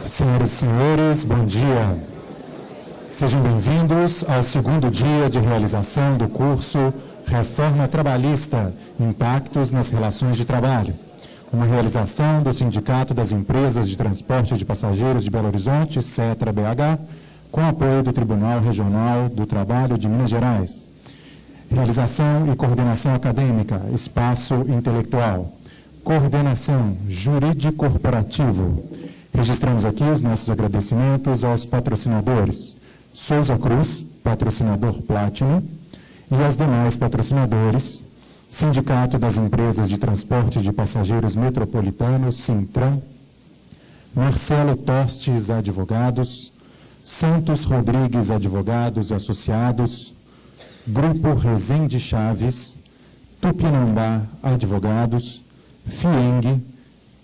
Senhoras e senhores, bom dia. Sejam bem-vindos ao segundo dia de realização do curso Reforma Trabalhista, Impactos nas Relações de Trabalho, uma realização do Sindicato das Empresas de Transporte de Passageiros de Belo Horizonte, SETRA-BH, com apoio do Tribunal Regional do Trabalho de Minas Gerais. Realização e coordenação acadêmica, espaço intelectual. Coordenação jurídico-corporativo. Registramos aqui os nossos agradecimentos aos patrocinadores Souza Cruz, patrocinador Platinum, e aos demais patrocinadores, Sindicato das Empresas de Transporte de Passageiros Metropolitanos, Sintran, Marcelo Tostes Advogados, Santos Rodrigues Advogados Associados, Grupo Rezende Chaves, Tupinambá Advogados, FIENG,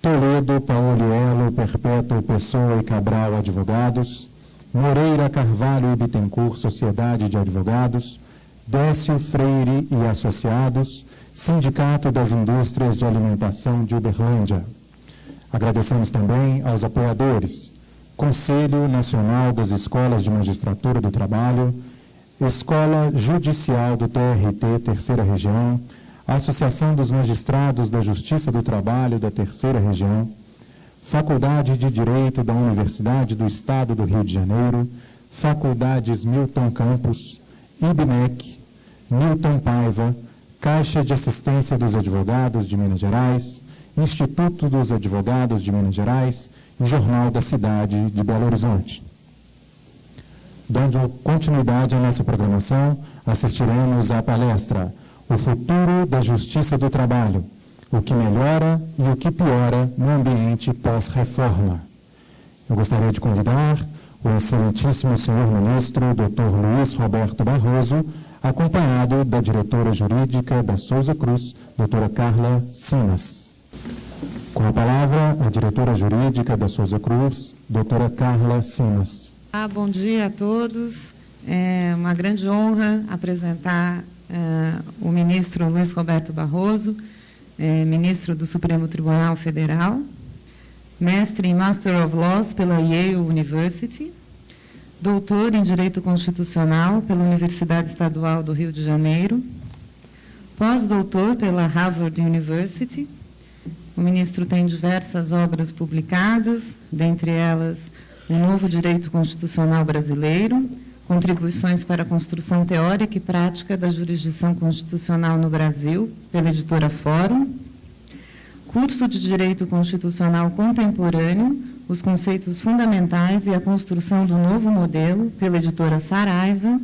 Toledo, Pauliello, Perpétuo, Pessoa e Cabral Advogados, Moreira, Carvalho e Bittencourt Sociedade de Advogados, Décio Freire e Associados, Sindicato das Indústrias de Alimentação de Uberlândia. Agradecemos também aos apoiadores, Conselho Nacional das Escolas de Magistratura do Trabalho, Escola Judicial do TRT Terceira Região, Associação dos Magistrados da Justiça do Trabalho da Terceira Região, Faculdade de Direito da Universidade do Estado do Rio de Janeiro, Faculdades Milton Campos, IBMEC, Milton Paiva, Caixa de Assistência dos Advogados de Minas Gerais, Instituto dos Advogados de Minas Gerais e Jornal da Cidade de Belo Horizonte. Dando continuidade à nossa programação, assistiremos à palestra O Futuro da Justiça do Trabalho, o que melhora e o que piora no ambiente pós-reforma. Eu gostaria de convidar o excelentíssimo senhor ministro, Dr. Luiz Roberto Barroso, acompanhado da diretora jurídica da Souza Cruz, doutora Carla Simas. Com a palavra, a diretora jurídica da Souza Cruz, doutora Carla Simas. Bom dia a todos. É uma grande honra apresentar o ministro Luiz Roberto Barroso, ministro do Supremo Tribunal Federal, mestre em Master of Laws pela Yale University, doutor em Direito Constitucional pela Universidade Estadual do Rio de Janeiro, pós-doutor pela Harvard University. O ministro tem diversas obras publicadas, dentre elas O Novo Direito Constitucional Brasileiro, Contribuições para a Construção Teórica e Prática da Jurisdição Constitucional no Brasil, pela editora Fórum, Curso de Direito Constitucional Contemporâneo, Os Conceitos Fundamentais e a Construção do Novo Modelo, pela editora Saraiva,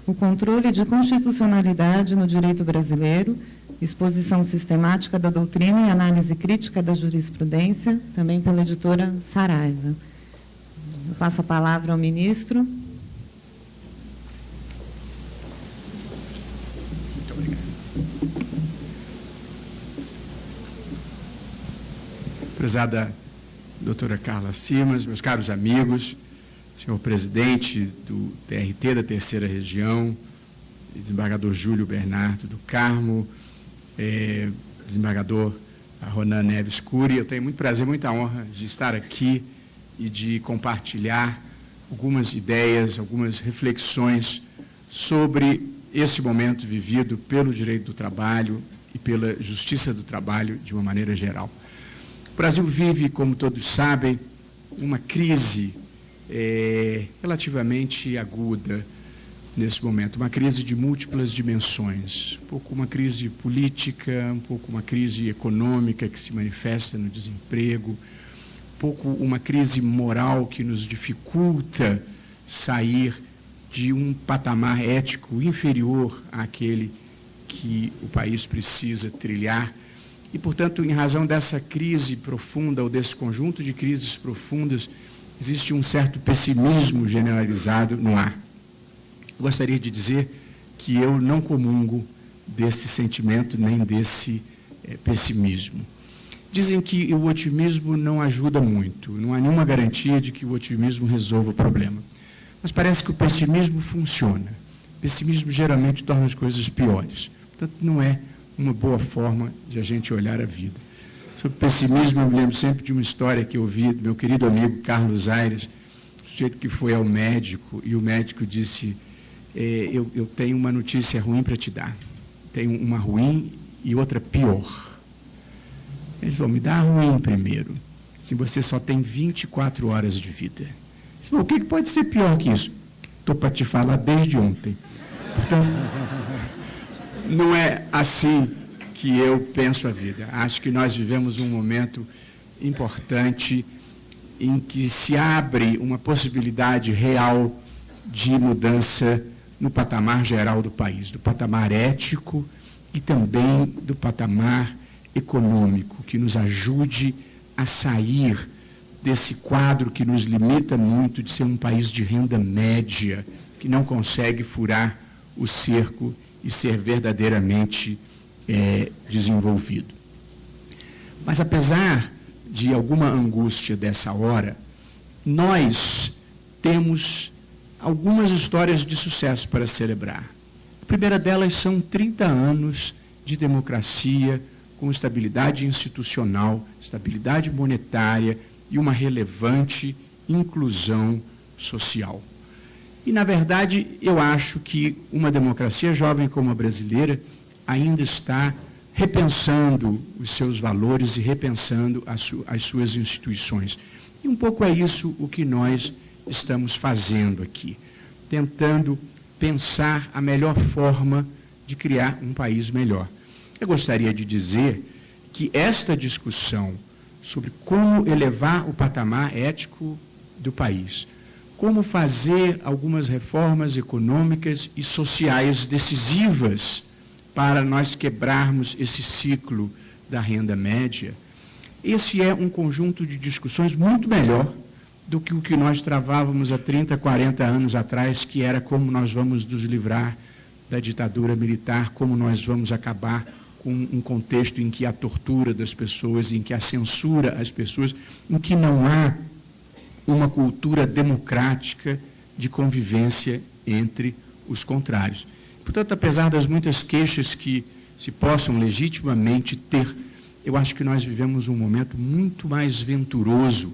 O Controle de Constitucionalidade no Direito Brasileiro, Exposição Sistemática da Doutrina e Análise Crítica da Jurisprudência, também pela editora Saraiva. Eu passo a palavra ao ministro. Prezada doutora Carla Simas, meus caros amigos, senhor presidente do TRT da Terceira Região, desembargador Júlio Bernardo do Carmo, desembargador Ronan Neves Cury, eu tenho muito prazer, muita honra de estar aqui e de compartilhar algumas ideias, algumas reflexões sobre esse momento vivido pelo direito do trabalho e pela justiça do trabalho de uma maneira geral. O Brasil vive, como todos sabem, uma crise relativamente aguda nesse momento, uma crise de múltiplas dimensões, um pouco uma crise política, um pouco uma crise econômica que se manifesta no desemprego, um pouco uma crise moral que nos dificulta sair de um patamar ético inferior àquele que o país precisa trilhar. E, portanto, em razão dessa crise profunda, ou desse conjunto de crises profundas, existe um certo pessimismo generalizado no ar. Eu gostaria de dizer que eu não comungo desse sentimento, nem desse pessimismo. Dizem que o otimismo não ajuda muito, não há nenhuma garantia de que o otimismo resolva o problema. Mas parece que o pessimismo funciona. O pessimismo geralmente torna as coisas piores. Portanto, não é uma boa forma de a gente olhar a vida. Sobre pessimismo, eu me lembro sempre de uma história que eu ouvi do meu querido amigo Carlos Aires, o sujeito que foi ao médico, e o médico disse, eu tenho uma notícia ruim para te dar. Tenho uma ruim e outra pior. Eles vão me dar a ruim primeiro. Se você só tem 24 horas de vida. O que pode ser pior que isso? Estou para te falar desde ontem. Portanto, não é assim que eu penso a vida. Acho que nós vivemos um momento importante em que se abre uma possibilidade real de mudança no patamar geral do país, do patamar ético e também do patamar econômico, que nos ajude a sair desse quadro que nos limita muito de ser um país de renda média, que não consegue furar o cerco e ser verdadeiramente desenvolvido. Mas, apesar de alguma angústia dessa hora, nós temos algumas histórias de sucesso para celebrar. A primeira delas são 30 anos de democracia, com estabilidade institucional, estabilidade monetária e uma relevante inclusão social. E, na verdade, eu acho que uma democracia jovem como a brasileira ainda está repensando os seus valores e repensando as suas instituições. E um pouco é isso o que nós estamos fazendo aqui, tentando pensar a melhor forma de criar um país melhor. Eu gostaria de dizer que esta discussão sobre como elevar o patamar ético do país, como fazer algumas reformas econômicas e sociais decisivas para nós quebrarmos esse ciclo da renda média, esse é um conjunto de discussões muito melhor do que o que nós travávamos há 30, 40 anos atrás, que era como nós vamos nos livrar da ditadura militar, como nós vamos acabar com um contexto em que há tortura das pessoas, em que há censura às pessoas, em que não há uma cultura democrática de convivência entre os contrários. Portanto, apesar das muitas queixas que se possam legitimamente ter, eu acho que nós vivemos um momento muito mais venturoso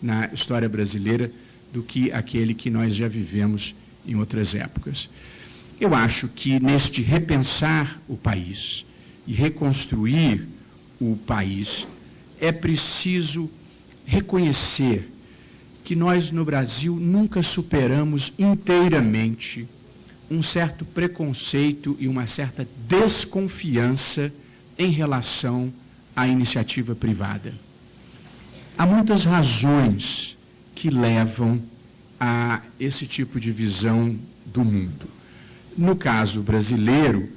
na história brasileira do que aquele que nós já vivemos em outras épocas. Eu acho que neste repensar o país e reconstruir o país, é preciso reconhecer que nós no Brasil nunca superamos inteiramente um certo preconceito e uma certa desconfiança em relação à iniciativa privada. Há muitas razões que levam a esse tipo de visão do mundo. No caso brasileiro,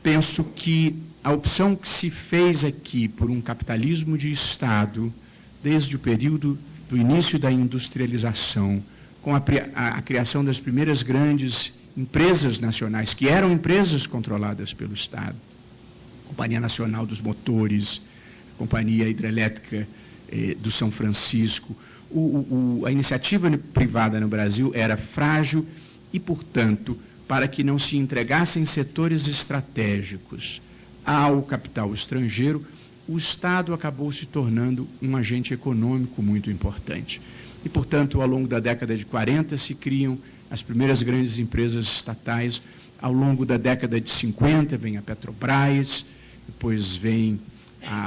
penso que a opção que se fez aqui por um capitalismo de Estado, desde o período do início da industrialização, com a criação das primeiras grandes empresas nacionais, que eram empresas controladas pelo Estado, Companhia Nacional dos Motores, Companhia Hidrelétrica do São Francisco, a iniciativa privada no Brasil era frágil e, portanto, para que não se entregassem setores estratégicos ao capital estrangeiro, o Estado acabou se tornando um agente econômico muito importante. E, portanto, ao longo da década de 40 se criam as primeiras grandes empresas estatais. Ao longo da década de 50 vem a Petrobras, depois vem,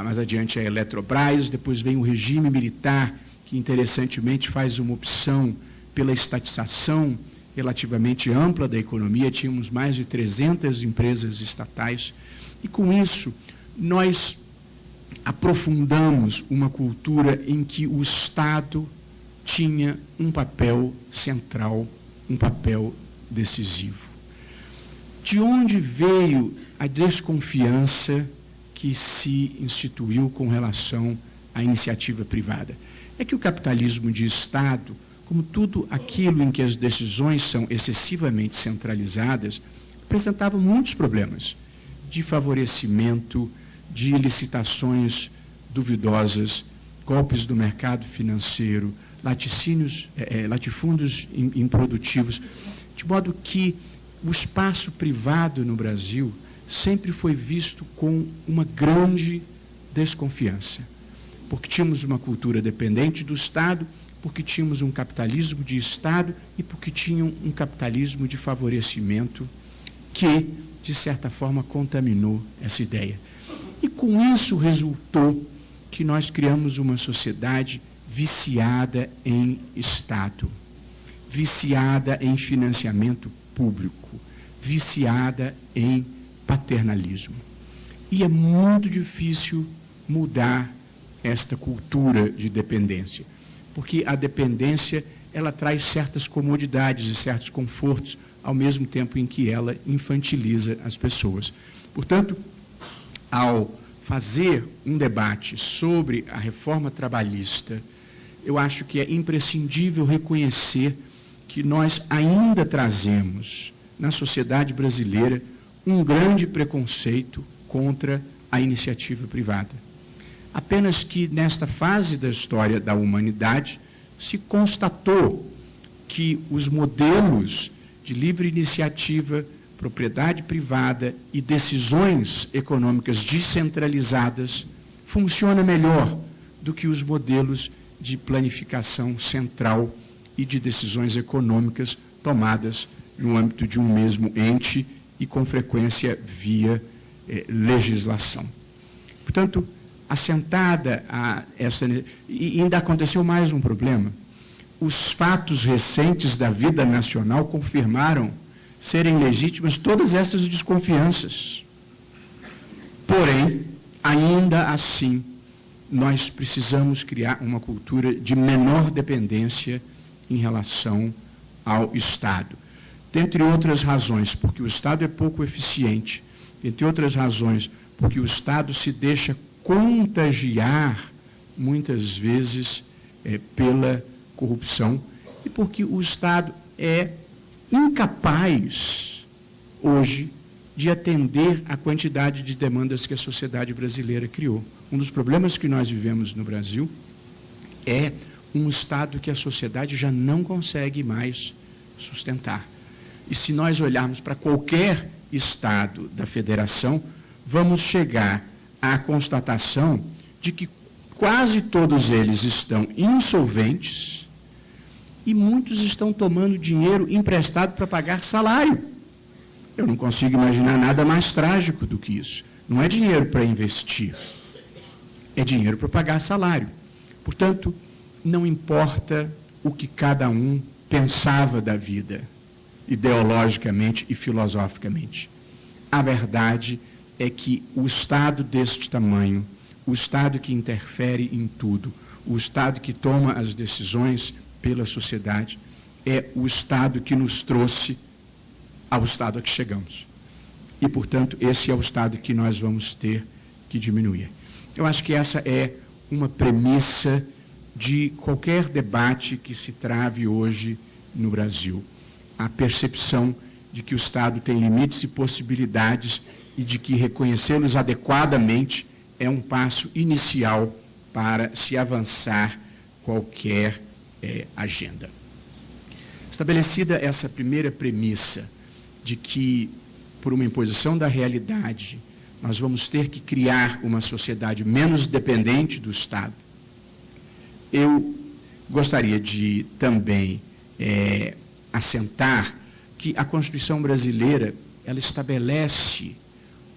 mais adiante, a Eletrobras, depois vem o regime militar, que interessantemente faz uma opção pela estatização relativamente ampla da economia. Tínhamos mais de 300 empresas estatais, e com isso nós aprofundamos uma cultura em que o Estado tinha um papel central, um papel decisivo. De onde veio a desconfiança que se instituiu com relação à iniciativa privada? É que o capitalismo de Estado, como tudo aquilo em que as decisões são excessivamente centralizadas, apresentava muitos problemas de favorecimento, de licitações duvidosas, golpes do mercado financeiro, latifúndios improdutivos, de modo que o espaço privado no Brasil sempre foi visto com uma grande desconfiança. porque tínhamos uma cultura dependente do Estado, porque tínhamos um capitalismo de Estado e porque tinham um capitalismo de favorecimento que, de certa forma, contaminou essa ideia. E com isso resultou que nós criamos uma sociedade viciada em Estado, viciada em financiamento público, viciada em paternalismo. E é muito difícil mudar esta cultura de dependência, porque a dependência ela traz certas comodidades e certos confortos, ao mesmo tempo em que ela infantiliza as pessoas. Portanto, ao fazer um debate sobre a reforma trabalhista, eu acho que é imprescindível reconhecer que nós ainda trazemos na sociedade brasileira um grande preconceito contra a iniciativa privada. Apenas que nesta fase da história da humanidade se constatou que os modelos de livre iniciativa, propriedade privada e decisões econômicas descentralizadas funcionam melhor do que os modelos de planificação central e de decisões econômicas tomadas no âmbito de um mesmo ente e, com frequência, via legislação. Portanto, assentada a essa... E ainda aconteceu mais um problema. Os fatos recentes da vida nacional confirmaram serem legítimas todas essas desconfianças. Porém, ainda assim, nós precisamos criar uma cultura de menor dependência em relação ao Estado. Dentre outras razões, porque o Estado é pouco eficiente, entre outras razões, porque o Estado se deixa contagiar, muitas vezes, pela corrupção, e porque o Estado é incapaz, hoje, de atender a quantidade de demandas que a sociedade brasileira criou. Um dos problemas que nós vivemos no Brasil é um Estado que a sociedade já não consegue mais sustentar. E se nós olharmos para qualquer Estado da Federação, vamos chegar à constatação de que quase todos eles estão insolventes e muitos estão tomando dinheiro emprestado para pagar salário. Eu não consigo imaginar nada mais trágico do que isso. Não é dinheiro para investir, é dinheiro para pagar salário. Portanto, não importa o que cada um pensava da vida, ideologicamente e filosoficamente. A verdade é que o Estado deste tamanho, o Estado que interfere em tudo, o Estado que toma as decisões pela sociedade, é o Estado que nos trouxe ao estado a que chegamos. E, portanto, esse é o estado que nós vamos ter que diminuir. Eu acho que essa é uma premissa de qualquer debate que se trave hoje no Brasil. A percepção de que o Estado tem limites e possibilidades e de que reconhecê-los adequadamente é um passo inicial para se avançar qualquer agenda. Estabelecida essa primeira premissa de que, por uma imposição da realidade, nós vamos ter que criar uma sociedade menos dependente do Estado, eu gostaria de também assentar que a Constituição brasileira ela estabelece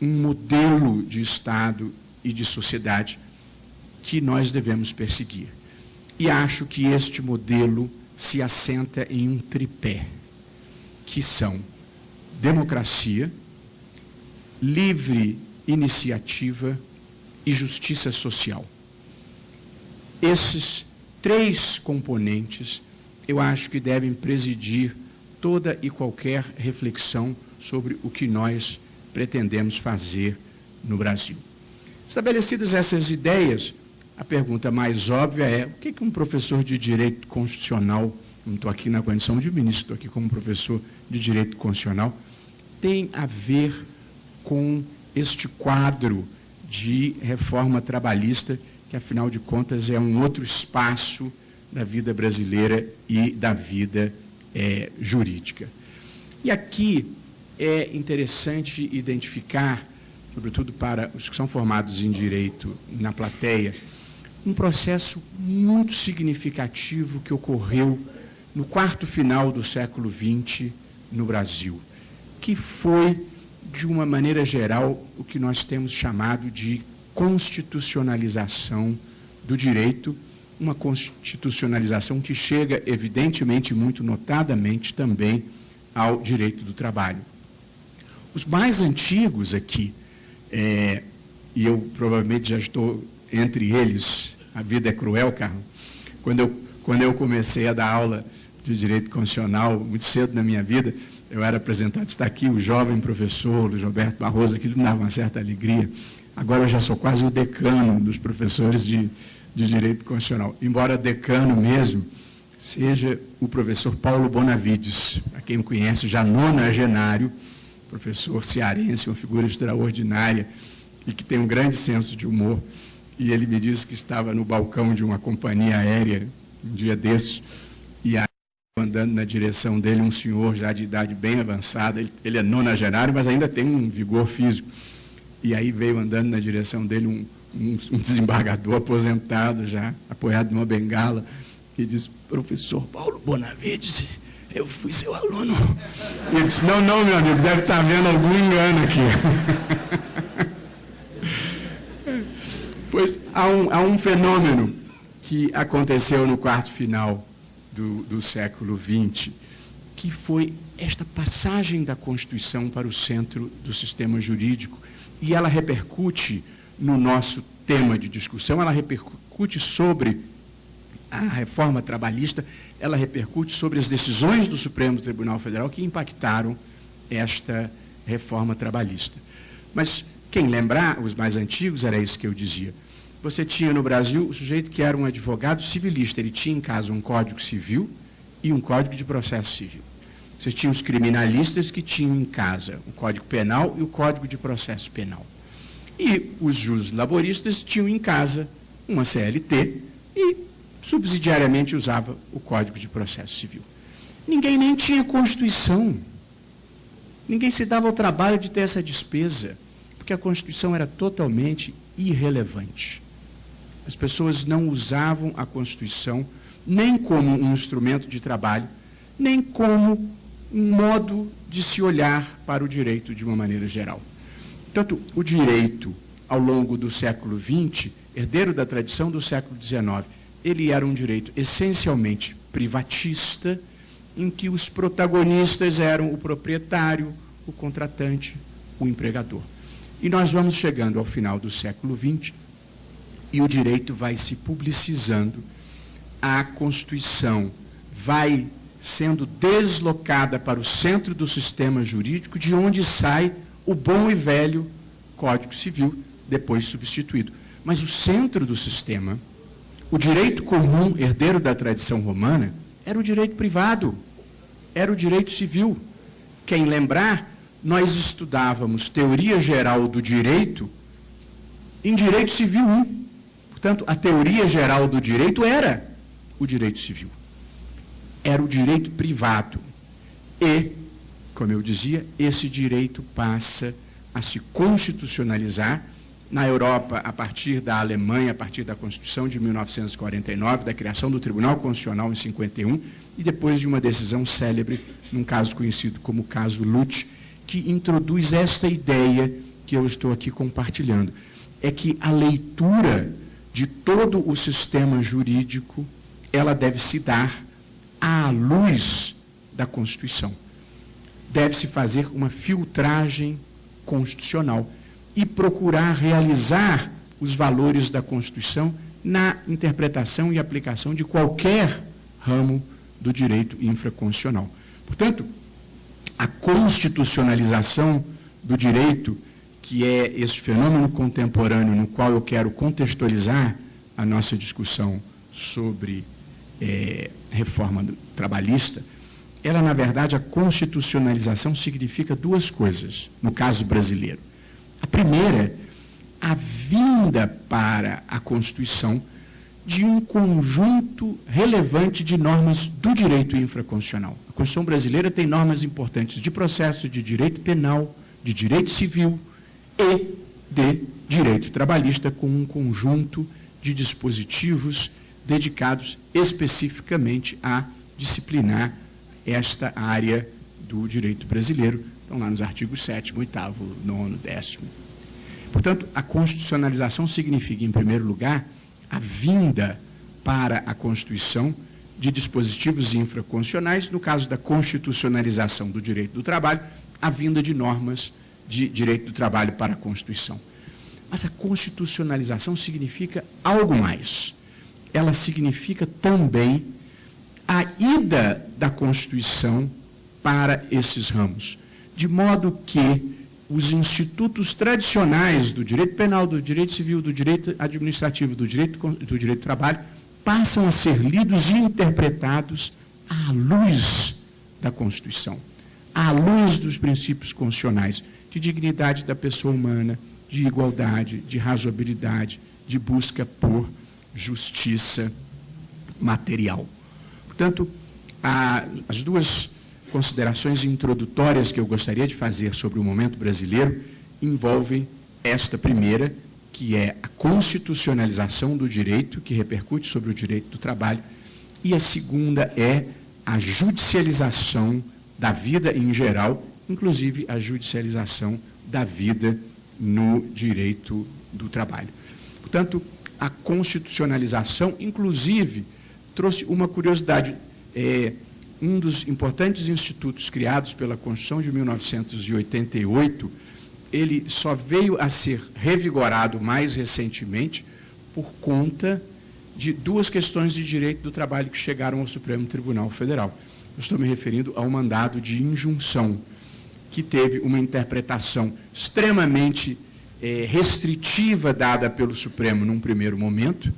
um modelo de Estado e de sociedade que nós devemos perseguir. E acho que este modelo se assenta em um tripé, que são democracia, livre iniciativa e justiça social. Esses três componentes, eu acho que devem presidir toda e qualquer reflexão sobre o que nós pretendemos fazer no Brasil. Estabelecidas essas ideias, a pergunta mais óbvia é: o que um professor de direito constitucional, não estou aqui na condição de ministro, estou aqui como professor de direito constitucional, tem a ver com este quadro de reforma trabalhista, que, afinal de contas, é um outro espaço da vida brasileira e da vida jurídica. E aqui é interessante identificar, sobretudo para os que são formados em direito na plateia, um processo muito significativo que ocorreu no quarto final do século XX no Brasil, que foi, de uma maneira geral, o que nós temos chamado de constitucionalização do direito, uma constitucionalização que chega, evidentemente, muito notadamente também ao direito do trabalho. Os mais antigos aqui, e eu provavelmente já estou entre eles, a vida é cruel, Carlos. Quando eu comecei a dar aula de direito constitucional, muito cedo na minha vida, eu era apresentado, está aqui o jovem professor Luiz Roberto Barroso, aquilo me dava uma certa alegria. Agora eu já sou quase o decano dos professores de direito constitucional, embora decano mesmo seja o professor Paulo Bonavides, para quem me conhece, já nonagenário, professor cearense, uma figura extraordinária e que tem um grande senso de humor. E ele me disse que estava no balcão de uma companhia aérea um dia desses, e aí, andando na direção dele, um senhor já de idade bem avançada, ele é nonagenário, mas ainda tem um vigor físico, e aí veio andando na direção dele um desembargador aposentado já, apoiado numa bengala, e disse: professor Paulo Bonavides, eu fui seu aluno. E ele disse: não, meu amigo, deve estar havendo algum engano aqui. Pois há um fenômeno que aconteceu no quarto final do século XX, que foi esta passagem da Constituição para o centro do sistema jurídico, e ela repercute no nosso tema de discussão, ela repercute sobre a reforma trabalhista, ela repercute sobre as decisões do Supremo Tribunal Federal que impactaram esta reforma trabalhista. Mas quem lembrar, os mais antigos, era isso que eu dizia. Você tinha no Brasil o sujeito que era um advogado civilista, ele tinha em casa um Código Civil e um Código de Processo Civil. Você tinha os criminalistas que tinham em casa o Código Penal e o Código de Processo Penal. E os juízes laboristas tinham em casa uma CLT e, subsidiariamente, usava o Código de Processo Civil. Ninguém nem tinha Constituição. Ninguém se dava ao trabalho de ter essa despesa, porque a Constituição era totalmente irrelevante. As pessoas não usavam a Constituição nem como um instrumento de trabalho, nem como um modo de se olhar para o direito de uma maneira geral. Portanto, o direito, ao longo do século XX, herdeiro da tradição do século XIX, ele era um direito essencialmente privatista, em que os protagonistas eram o proprietário, o contratante, o empregador. E nós vamos chegando ao final do século XX e o direito vai se publicizando, a Constituição vai sendo deslocada para o centro do sistema jurídico, de onde sai o bom e velho Código Civil, depois substituído. Mas o centro do sistema, o direito comum, herdeiro da tradição romana, era o direito privado, era o direito civil. Quem lembrar, nós estudávamos teoria geral do direito em direito civil 1. Portanto, a teoria geral do direito era o direito civil. Era o direito privado. E, como eu dizia, esse direito passa a se constitucionalizar na Europa, a partir da Alemanha, a partir da Constituição de 1949, da criação do Tribunal Constitucional em 51, e depois de uma decisão célebre, num caso conhecido como caso Lutz, que introduz esta ideia que eu estou aqui compartilhando. É que a leitura de todo o sistema jurídico, ela deve se dar à luz da Constituição. Deve-se fazer uma filtragem constitucional e procurar realizar os valores da Constituição na interpretação e aplicação de qualquer ramo do direito infraconstitucional. Portanto, a constitucionalização do direito, que é esse fenômeno contemporâneo no qual eu quero contextualizar a nossa discussão sobre reforma trabalhista, ela, na verdade, a constitucionalização significa duas coisas, no caso brasileiro. A primeira, a vinda para a Constituição de um conjunto relevante de normas do direito infraconstitucional. A Constituição brasileira tem normas importantes de processo, de direito penal, de direito civil e de direito trabalhista, com um conjunto de dispositivos dedicados especificamente a disciplinar esta área do direito brasileiro. Estão lá nos artigos 7º, 8º, 9º, 10º. Portanto, a constitucionalização significa, em primeiro lugar, a vinda para a Constituição de dispositivos infraconstitucionais, no caso da constitucionalização do direito do trabalho, a vinda de normas de direito do trabalho para a Constituição. Mas a constitucionalização significa algo mais. Ela significa também a ida da Constituição para esses ramos, de modo que os institutos tradicionais do direito penal, do direito civil, do direito administrativo, do direito do trabalho, passam a ser lidos e interpretados à luz da Constituição, à luz dos princípios constitucionais de dignidade da pessoa humana, de igualdade, de razoabilidade, de busca por justiça material. Portanto, as duas considerações introdutórias que eu gostaria de fazer sobre o momento brasileiro envolvem esta primeira, que é a constitucionalização do direito, que repercute sobre o direito do trabalho, e a segunda é a judicialização da vida em geral, inclusive a judicialização da vida no direito do trabalho. Portanto, a constitucionalização, inclusive, trouxe uma curiosidade. Um dos importantes institutos criados pela Constituição de 1988, ele só veio a ser revigorado mais recentemente por conta de duas questões de direito do trabalho que chegaram ao Supremo Tribunal Federal. Eu estou me referindo ao mandado de injunção, que teve uma interpretação extremamente restritiva dada pelo Supremo num primeiro momento,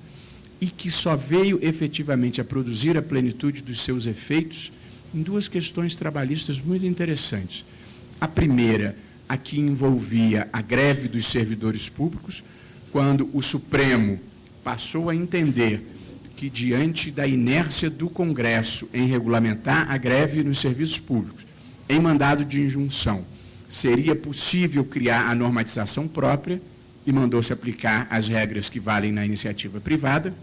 e que só veio efetivamente a produzir a plenitude dos seus efeitos em duas questões trabalhistas muito interessantes. A primeira, a que envolvia a greve dos servidores públicos, quando o Supremo passou a entender que, diante da inércia do Congresso em regulamentar a greve nos serviços públicos, em mandado de injunção, seria possível criar a normatização própria, e mandou-se aplicar as regras que valem na iniciativa privada.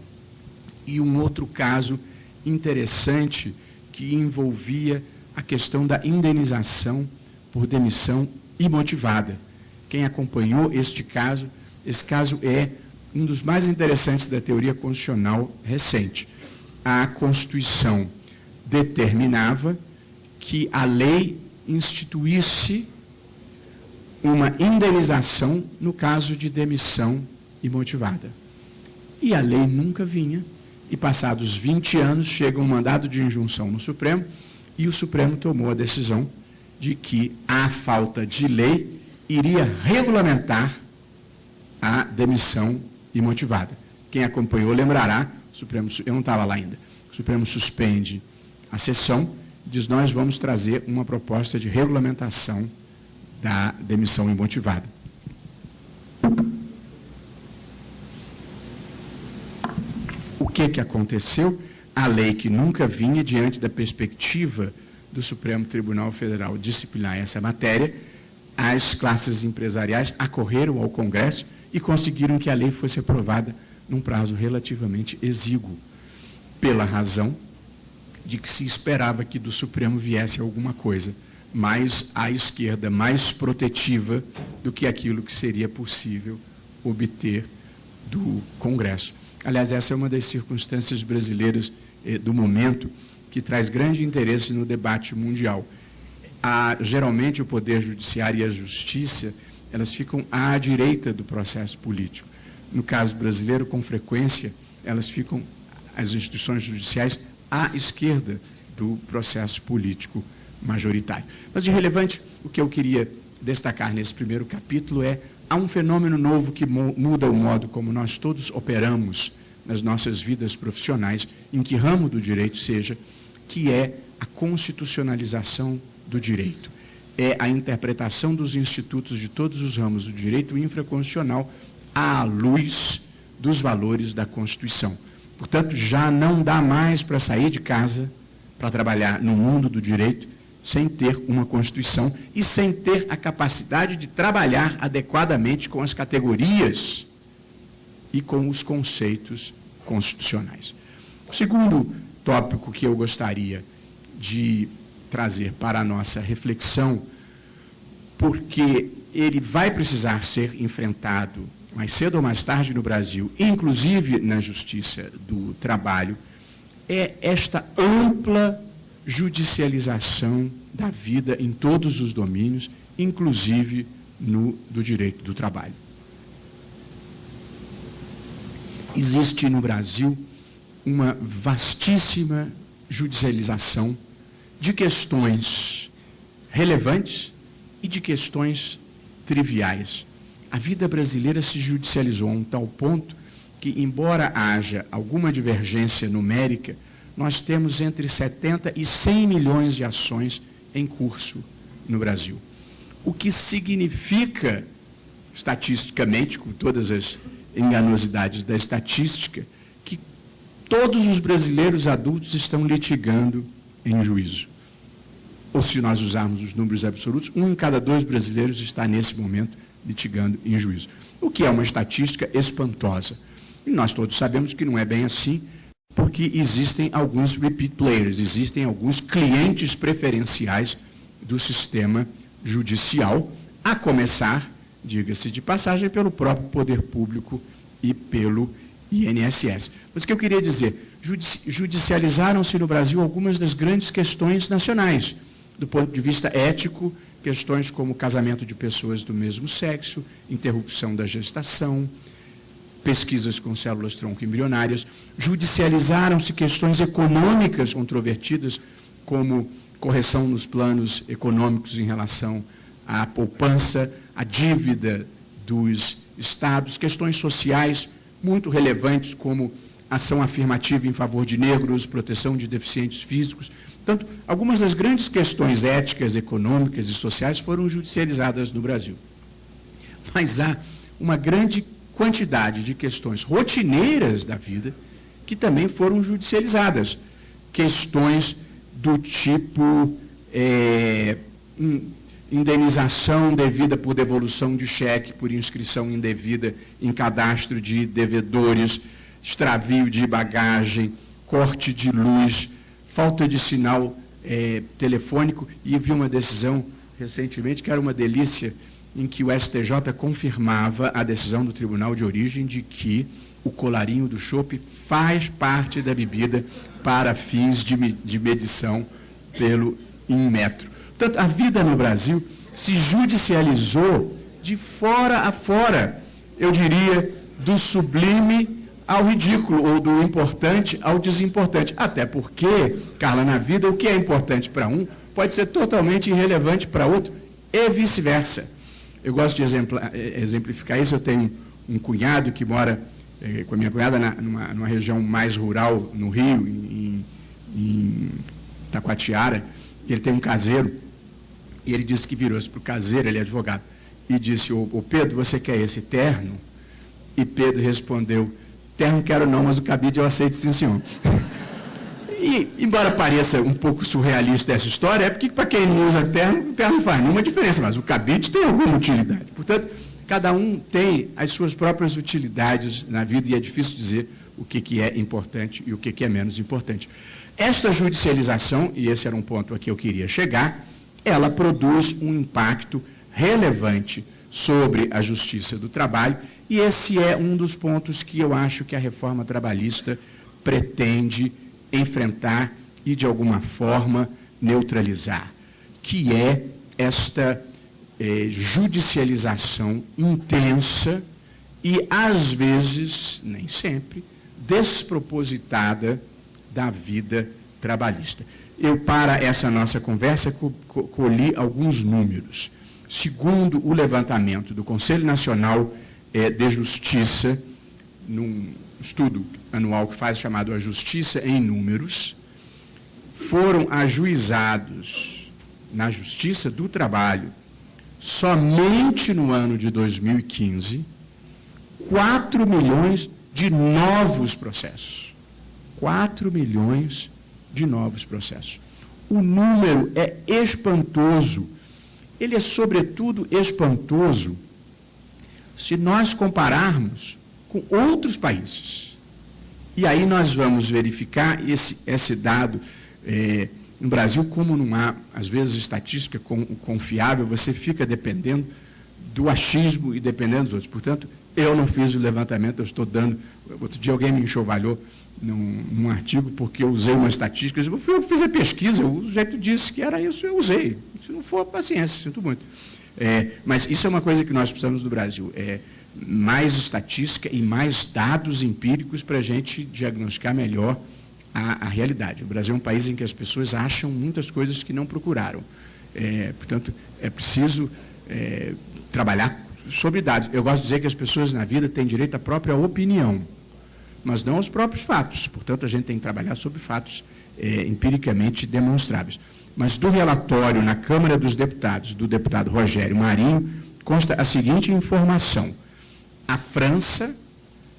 E um outro caso interessante que envolvia a questão da indenização por demissão imotivada. Quem acompanhou esse caso é um dos mais interessantes da teoria constitucional recente. A Constituição determinava que a lei instituísse uma indenização no caso de demissão imotivada. E a lei nunca vinha, e passados 20 anos chega um mandado de injunção no Supremo, e o Supremo tomou a decisão de que a falta de lei iria regulamentar a demissão imotivada. Quem acompanhou lembrará, eu não estava lá ainda, o Supremo suspende a sessão, diz: nós vamos trazer uma proposta de regulamentação da demissão imotivada. O que aconteceu? A lei, que nunca vinha diante da perspectiva do Supremo Tribunal Federal disciplinar essa matéria, as classes empresariais acorreram ao Congresso e conseguiram que a lei fosse aprovada num prazo relativamente exíguo, pela razão de que se esperava que do Supremo viesse alguma coisa mais à esquerda, mais protetiva do que aquilo que seria possível obter do Congresso. Aliás, essa é uma das circunstâncias brasileiras do momento que traz grande interesse no debate mundial. Geralmente, o Poder Judiciário e a Justiça, elas ficam à direita do processo político. No caso brasileiro, com frequência, elas ficam, as instituições judiciais, à esquerda do processo político majoritário. Mas, de relevante, o que eu queria destacar nesse primeiro capítulo há um fenômeno novo que muda o modo como nós todos operamos nas nossas vidas profissionais, em que ramo do direito seja, que é a constitucionalização do direito. É a interpretação dos institutos de todos os ramos do direito infraconstitucional à luz dos valores da Constituição. Portanto, já não dá mais para sair de casa para trabalhar no mundo do direito sem ter uma Constituição e sem ter a capacidade de trabalhar adequadamente com as categorias e com os conceitos constitucionais. O segundo tópico que eu gostaria de trazer para a nossa reflexão, porque ele vai precisar ser enfrentado mais cedo ou mais tarde no Brasil, inclusive na Justiça do Trabalho, é esta ampla judicialização da vida em todos os domínios, inclusive no do direito do trabalho. Existe no Brasil uma vastíssima judicialização de questões relevantes e de questões triviais. A vida brasileira se judicializou a um tal ponto que, embora haja alguma divergência numérica, nós temos entre 70 e 100 milhões de ações em curso no Brasil. O que significa, estatisticamente, com todas as enganosidades da estatística, que todos os brasileiros adultos estão litigando em juízo. Ou, se nós usarmos os números absolutos, 1 em cada 2 brasileiros está, nesse momento, litigando em juízo. O que é uma estatística espantosa. E nós todos sabemos que não é bem assim, porque existem alguns repeat players, existem alguns clientes preferenciais do sistema judicial, a começar, diga-se de passagem, pelo próprio poder público e pelo INSS. Mas o que eu queria dizer, judicializaram-se no Brasil algumas das grandes questões nacionais, do ponto de vista ético, questões como casamento de pessoas do mesmo sexo, interrupção da gestação, pesquisas com células-tronco embrionárias, judicializaram-se questões econômicas controvertidas, como correção nos planos econômicos em relação à poupança, à dívida dos estados, questões sociais muito relevantes, como ação afirmativa em favor de negros, proteção de deficientes físicos. Portanto, algumas das grandes questões éticas, econômicas e sociais foram judicializadas no Brasil. Mas há uma grande quantidade de questões rotineiras da vida que também foram judicializadas. Questões do tipo indenização devida por devolução de cheque, por inscrição indevida em cadastro de devedores, extravio de bagagem, corte de luz, falta de sinal telefônico. E vi uma decisão recentemente que era uma delícia, em que o STJ confirmava a decisão do tribunal de origem de que o colarinho do chopp faz parte da bebida para fins de medição pelo Inmetro. Portanto, a vida no Brasil se judicializou de fora a fora, eu diria, do sublime ao ridículo, ou do importante ao desimportante. Até porque, Carla, na vida, o que é importante para um pode ser totalmente irrelevante para outro, e vice-versa. Eu gosto de exemplificar isso. Eu tenho um cunhado que mora com a minha cunhada numa região mais rural, no Rio, em Taquatiara. Ele tem um caseiro, e ele disse que virou-se para o caseiro, ele é advogado, e disse: ô Pedro, você quer esse terno? E Pedro respondeu: terno quero não, mas o cabide eu aceito, sim, senhor. E, embora pareça um pouco surrealista essa história, é porque, para quem não usa terno, o terno não faz nenhuma diferença, mas o cabide tem alguma utilidade. Portanto, cada um tem as suas próprias utilidades na vida, e é difícil dizer o que é importante e o que é menos importante. Esta judicialização, e esse era um ponto a que eu queria chegar, ela produz um impacto relevante sobre a justiça do trabalho, e esse é um dos pontos que eu acho que a reforma trabalhista pretende enfrentar e, de alguma forma, neutralizar, que é esta judicialização intensa e, às vezes, nem sempre, despropositada da vida trabalhista. Eu, para essa nossa conversa, colhi alguns números. Segundo o levantamento do Conselho Nacional de Justiça, num estudo anual que faz, chamado A Justiça em Números, foram ajuizados na Justiça do Trabalho, somente no ano de 2015, 4 milhões de novos processos. 4 milhões de novos processos. O número é espantoso. Ele é, sobretudo, espantoso se nós compararmos com outros países. E aí nós vamos verificar esse dado. No Brasil, como não há, às vezes, estatística confiável, você fica dependendo do achismo e dependendo dos outros. Portanto, eu não fiz o levantamento, eu estou dando... Outro dia alguém me enxovalhou num artigo porque eu usei uma estatística. Eu fiz a pesquisa, o sujeito disse que era isso, eu usei. Se não for, paciência, sinto muito. Mas isso é uma coisa que nós precisamos do Brasil. Mais estatística e mais dados empíricos para a gente diagnosticar melhor a realidade. O Brasil é um país em que as pessoas acham muitas coisas que não procuraram. Portanto, é preciso trabalhar sobre dados. Eu gosto de dizer que as pessoas na vida têm direito à própria opinião, mas não aos próprios fatos. Portanto, a gente tem que trabalhar sobre fatos empiricamente demonstráveis. Mas do relatório na Câmara dos Deputados, do deputado Rogério Marinho, consta a seguinte informação. A França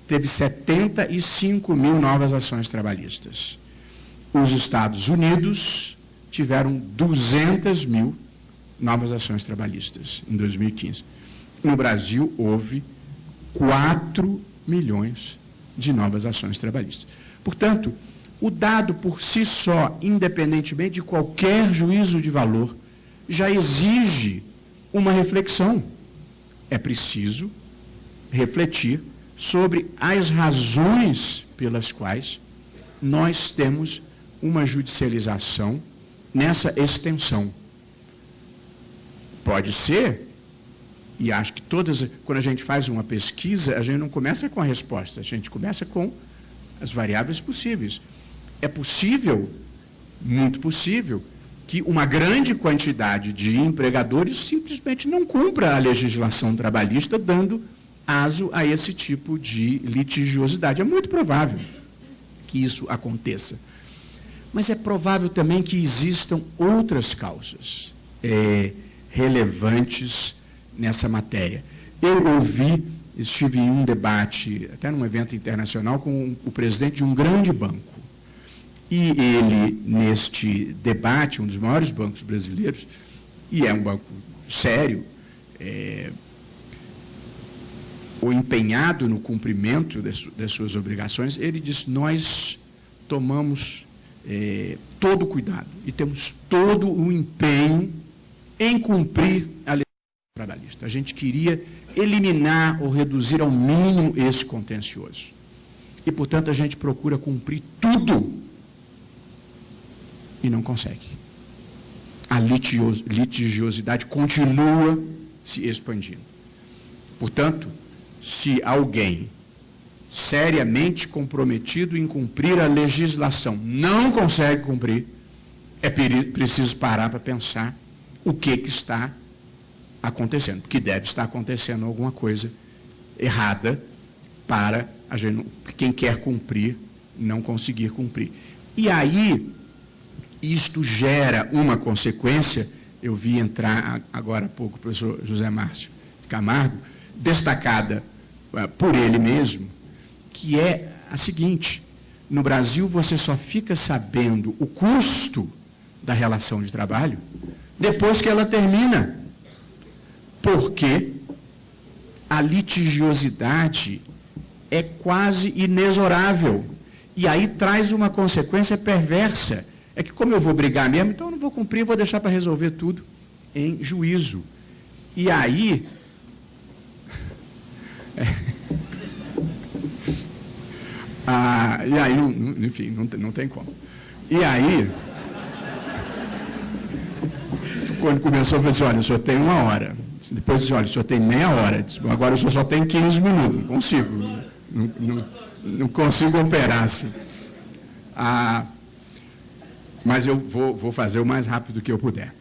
teve 75 mil novas ações trabalhistas. Os Estados Unidos tiveram 200 mil novas ações trabalhistas em 2015. No Brasil, houve 4 milhões de novas ações trabalhistas. Portanto, o dado por si só, independentemente de qualquer juízo de valor, já exige uma reflexão. É preciso refletir sobre as razões pelas quais nós temos uma judicialização nessa extensão. Pode ser, e acho que quando a gente faz uma pesquisa, a gente não começa com a resposta, a gente começa com as variáveis possíveis. É possível, muito possível, que uma grande quantidade de empregadores simplesmente não cumpra a legislação trabalhista, dando aso a esse tipo de litigiosidade. É muito provável que isso aconteça. Mas é provável também que existam outras causas relevantes nessa matéria. Eu estive em um debate, até num evento internacional, com o presidente de um grande banco. E ele, neste debate, um dos maiores bancos brasileiros, e é um banco sério, ou empenhado no cumprimento das suas obrigações, ele disse, nós tomamos todo o cuidado e temos todo o empenho em cumprir a legislação trabalhista. A gente queria eliminar ou reduzir ao mínimo esse contencioso. E, portanto, a gente procura cumprir tudo e não consegue. A litigiosidade continua se expandindo. Portanto, se alguém seriamente comprometido em cumprir a legislação não consegue cumprir, é preciso parar para pensar o que está acontecendo, porque deve estar acontecendo alguma coisa errada para quem quer cumprir não conseguir cumprir. E aí, isto gera uma consequência, eu vi entrar agora há pouco o professor José Márcio Camargo, destacada por ele mesmo, que é a seguinte: no Brasil você só fica sabendo o custo da relação de trabalho depois que ela termina, porque a litigiosidade é quase inexorável, e aí traz uma consequência perversa, é que como eu vou brigar mesmo, então eu não vou cumprir, vou deixar para resolver tudo em juízo. E aí... e aí, enfim, não tem como. E aí, quando começou, eu falei assim, olha, o senhor tem 1 hora. Depois disse, olha, o senhor tem meia hora. Disse, agora o senhor só tem 15 minutos. Não consigo. Não consigo operar assim. Mas eu vou fazer o mais rápido que eu puder.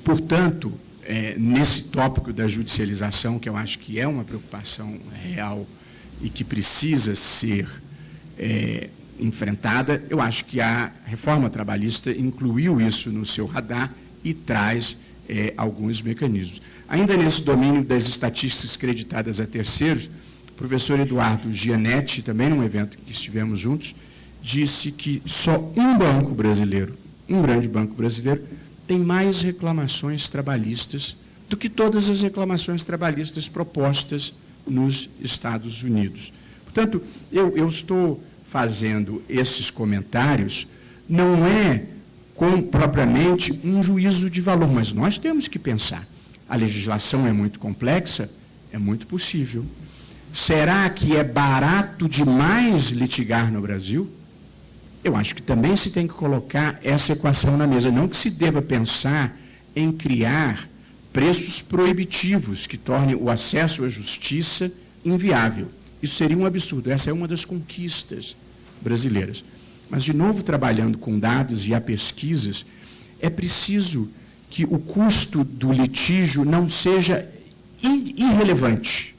Portanto, nesse tópico da judicialização, que eu acho que é uma preocupação real e que precisa ser enfrentada, eu acho que a reforma trabalhista incluiu isso no seu radar e traz alguns mecanismos. Ainda nesse domínio das estatísticas creditadas a terceiros, o professor Eduardo Gianetti, também num evento que estivemos juntos, disse que só um banco brasileiro, um grande banco brasileiro, tem mais reclamações trabalhistas do que todas as reclamações trabalhistas propostas nos Estados Unidos. Portanto, eu estou fazendo esses comentários, não é propriamente um juízo de valor, mas nós temos que pensar. A legislação é muito complexa, é muito possível. Será que é barato demais litigar no Brasil? Eu acho que também se tem que colocar essa equação na mesa. Não que se deva pensar em criar preços proibitivos que tornem o acesso à justiça inviável. Isso seria um absurdo. Essa é uma das conquistas brasileiras. Mas, de novo, trabalhando com dados e a pesquisas, é preciso que o custo do litígio não seja irrelevante.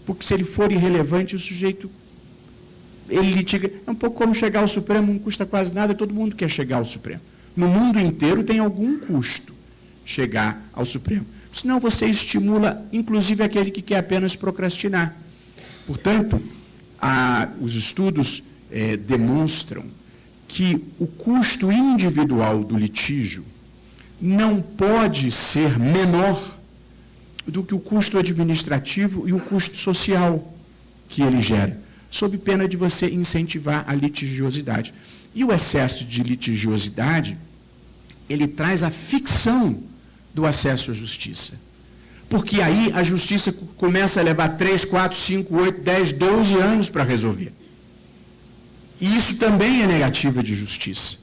Porque se ele for irrelevante, o sujeito, ele litiga. É um pouco como chegar ao Supremo, não custa quase nada, todo mundo quer chegar ao Supremo. No mundo inteiro tem algum custo chegar ao Supremo. Senão você estimula, inclusive, aquele que quer apenas procrastinar. Portanto, os estudos demonstram que o custo individual do litígio não pode ser menor do que o custo administrativo e o custo social que ele gera, sob pena de você incentivar a litigiosidade. E o excesso de litigiosidade, ele traz a ficção do acesso à justiça. Porque aí a justiça começa a levar 3, 4, 5, 8, 10, 12 anos para resolver. E isso também é negativa de justiça.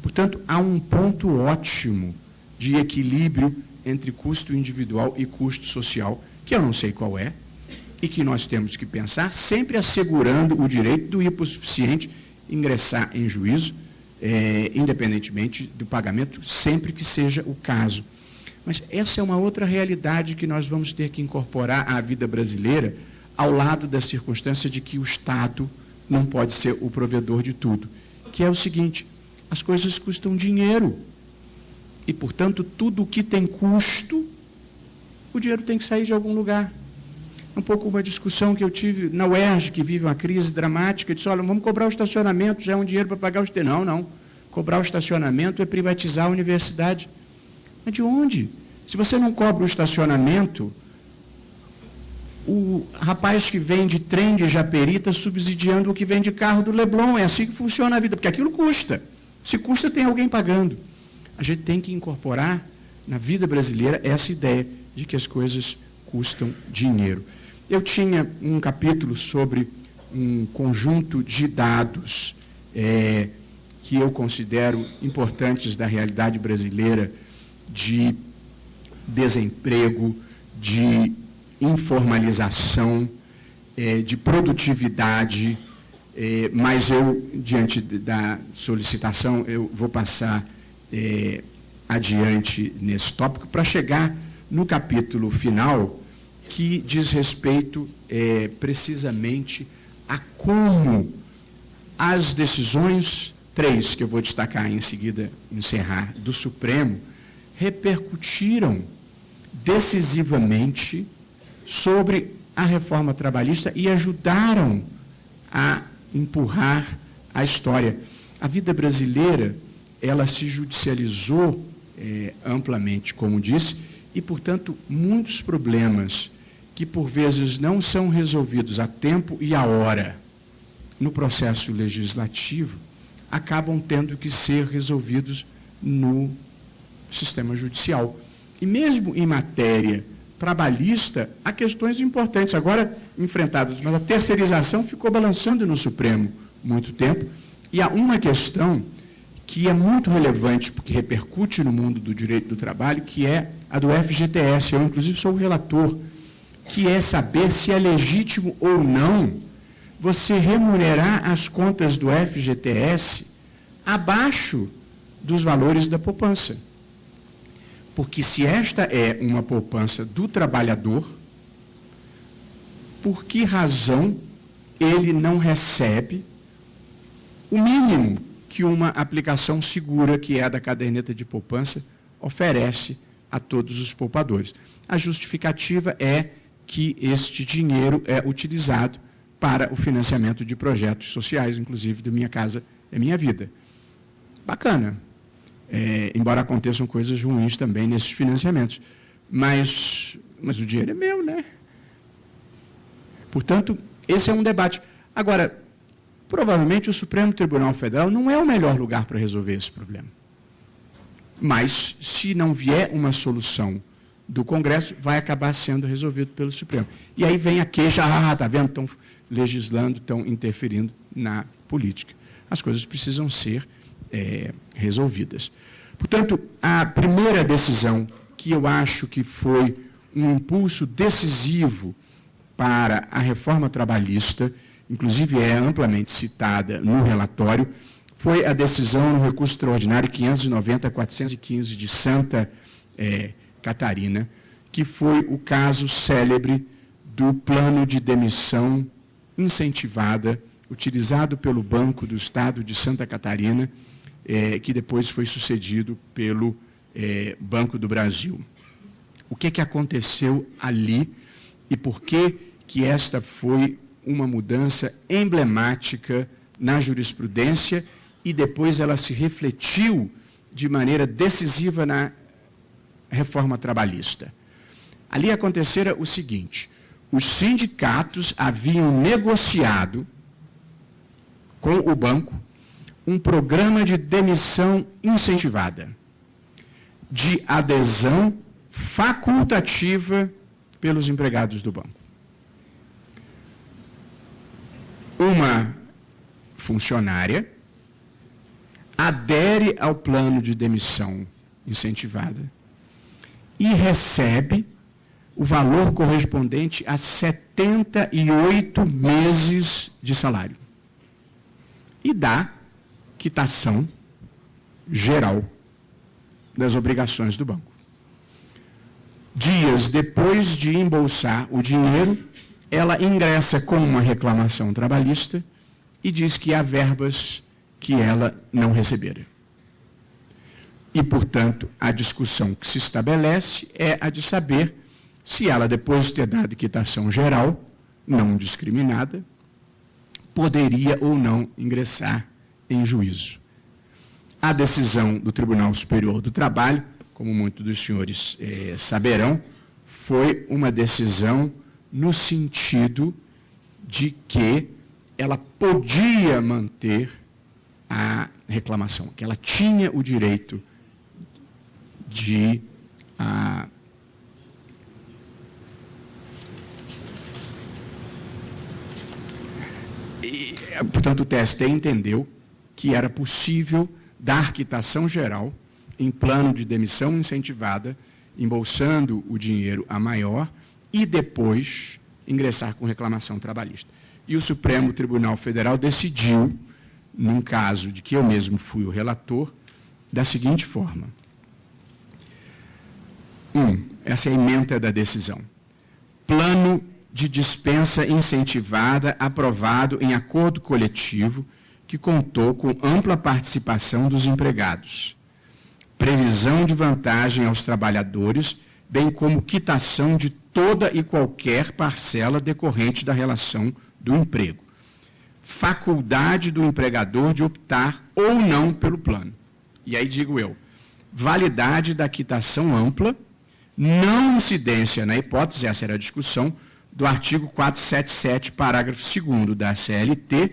Portanto, há um ponto ótimo de equilíbrio entre custo individual e custo social, que eu não sei qual é, e que nós temos que pensar, sempre assegurando o direito do hipossuficiente ingressar em juízo, independentemente do pagamento, sempre que seja o caso. Mas essa é uma outra realidade que nós vamos ter que incorporar à vida brasileira, ao lado da circunstância de que o Estado não pode ser o provedor de tudo, que é o seguinte: as coisas custam dinheiro. E, portanto, tudo o que tem custo, o dinheiro tem que sair de algum lugar. Um pouco uma discussão que eu tive na UERJ, que vive uma crise dramática, disse, olha, vamos cobrar o estacionamento, já é um dinheiro para pagar o estacionamento. Não. Cobrar o estacionamento é privatizar a universidade. Mas de onde? Se você não cobra o estacionamento, o rapaz que vem de trem de Japeri está subsidiando o que vem de carro do Leblon. É assim que funciona a vida, porque aquilo custa. Se custa, tem alguém pagando. A gente tem que incorporar na vida brasileira essa ideia de que as coisas custam dinheiro. Eu tinha um capítulo sobre um conjunto de dados que eu considero importantes da realidade brasileira de desemprego, de informalização, de produtividade, mas eu, diante da solicitação, eu vou passar adiante nesse tópico para chegar no capítulo final, que diz respeito precisamente a como as decisões, 3 que eu vou destacar em seguida, encerrar, do Supremo, repercutiram decisivamente sobre a reforma trabalhista e ajudaram a empurrar a história. A vida brasileira, ela se judicializou amplamente, como disse, e, portanto, muitos problemas que, por vezes, não são resolvidos a tempo e a hora no processo legislativo, acabam tendo que ser resolvidos no sistema judicial. E mesmo em matéria trabalhista, há questões importantes, agora enfrentadas, mas a terceirização ficou balançando no Supremo muito tempo, e há uma questão que é muito relevante, porque repercute no mundo do direito do trabalho, que é a do FGTS. Eu, inclusive, sou o relator, que é saber se é legítimo ou não você remunerar as contas do FGTS abaixo dos valores da poupança. Porque se esta é uma poupança do trabalhador, por que razão ele não recebe o mínimo que uma aplicação segura, que é a da caderneta de poupança, oferece a todos os poupadores? A justificativa é que este dinheiro é utilizado para o financiamento de projetos sociais, inclusive do Minha Casa é Minha Vida. Bacana. Embora aconteçam coisas ruins também nesses financiamentos. Mas o dinheiro é meu, né? Portanto, esse é um debate. Agora, provavelmente o Supremo Tribunal Federal não é o melhor lugar para resolver esse problema. Mas, se não vier uma solução do Congresso, vai acabar sendo resolvido pelo Supremo. E aí vem a queixa, está vendo, estão legislando, estão interferindo na política. As coisas precisam ser resolvidas. Portanto, a primeira decisão que eu acho que foi um impulso decisivo para a reforma trabalhista, inclusive é amplamente citada no relatório, foi a decisão no recurso extraordinário 590-415 de Santa Catarina, que foi o caso célebre do plano de demissão incentivada, utilizado pelo Banco do Estado de Santa Catarina, que depois foi sucedido pelo Banco do Brasil. O que aconteceu ali e por que esta foi uma mudança emblemática na jurisprudência e depois ela se refletiu de maneira decisiva na reforma trabalhista. Ali acontecera o seguinte: os sindicatos haviam negociado com o banco um programa de demissão incentivada, de adesão facultativa pelos empregados do banco. Uma funcionária adere ao plano de demissão incentivada e recebe o valor correspondente a 78 meses de salário. E dá quitação geral das obrigações do banco. Dias depois de embolsar o dinheiro, ela ingressa com uma reclamação trabalhista e diz que há verbas que ela não recebera. E, portanto, a discussão que se estabelece é a de saber se ela, depois de ter dado quitação geral, não discriminada, poderia ou não ingressar em juízo. A decisão do Tribunal Superior do Trabalho, como muitos dos senhores saberão, foi uma decisão no sentido de que ela podia manter a reclamação, que ela tinha o direito de portanto, o TST entendeu que era possível dar quitação geral em plano de demissão incentivada, embolsando o dinheiro a maior e depois ingressar com reclamação trabalhista. E o Supremo Tribunal Federal decidiu, num caso de que eu mesmo fui o relator, da seguinte forma. Essa é a ementa da decisão. Plano de dispensa incentivada aprovado em acordo coletivo que contou com ampla participação dos empregados. Previsão de vantagem aos trabalhadores, bem como quitação de toda e qualquer parcela decorrente da relação do emprego. Faculdade do empregador de optar ou não pelo plano. E aí digo eu, validade da quitação ampla, não incidência na hipótese, essa era a discussão, do artigo 477, parágrafo 2º da CLT,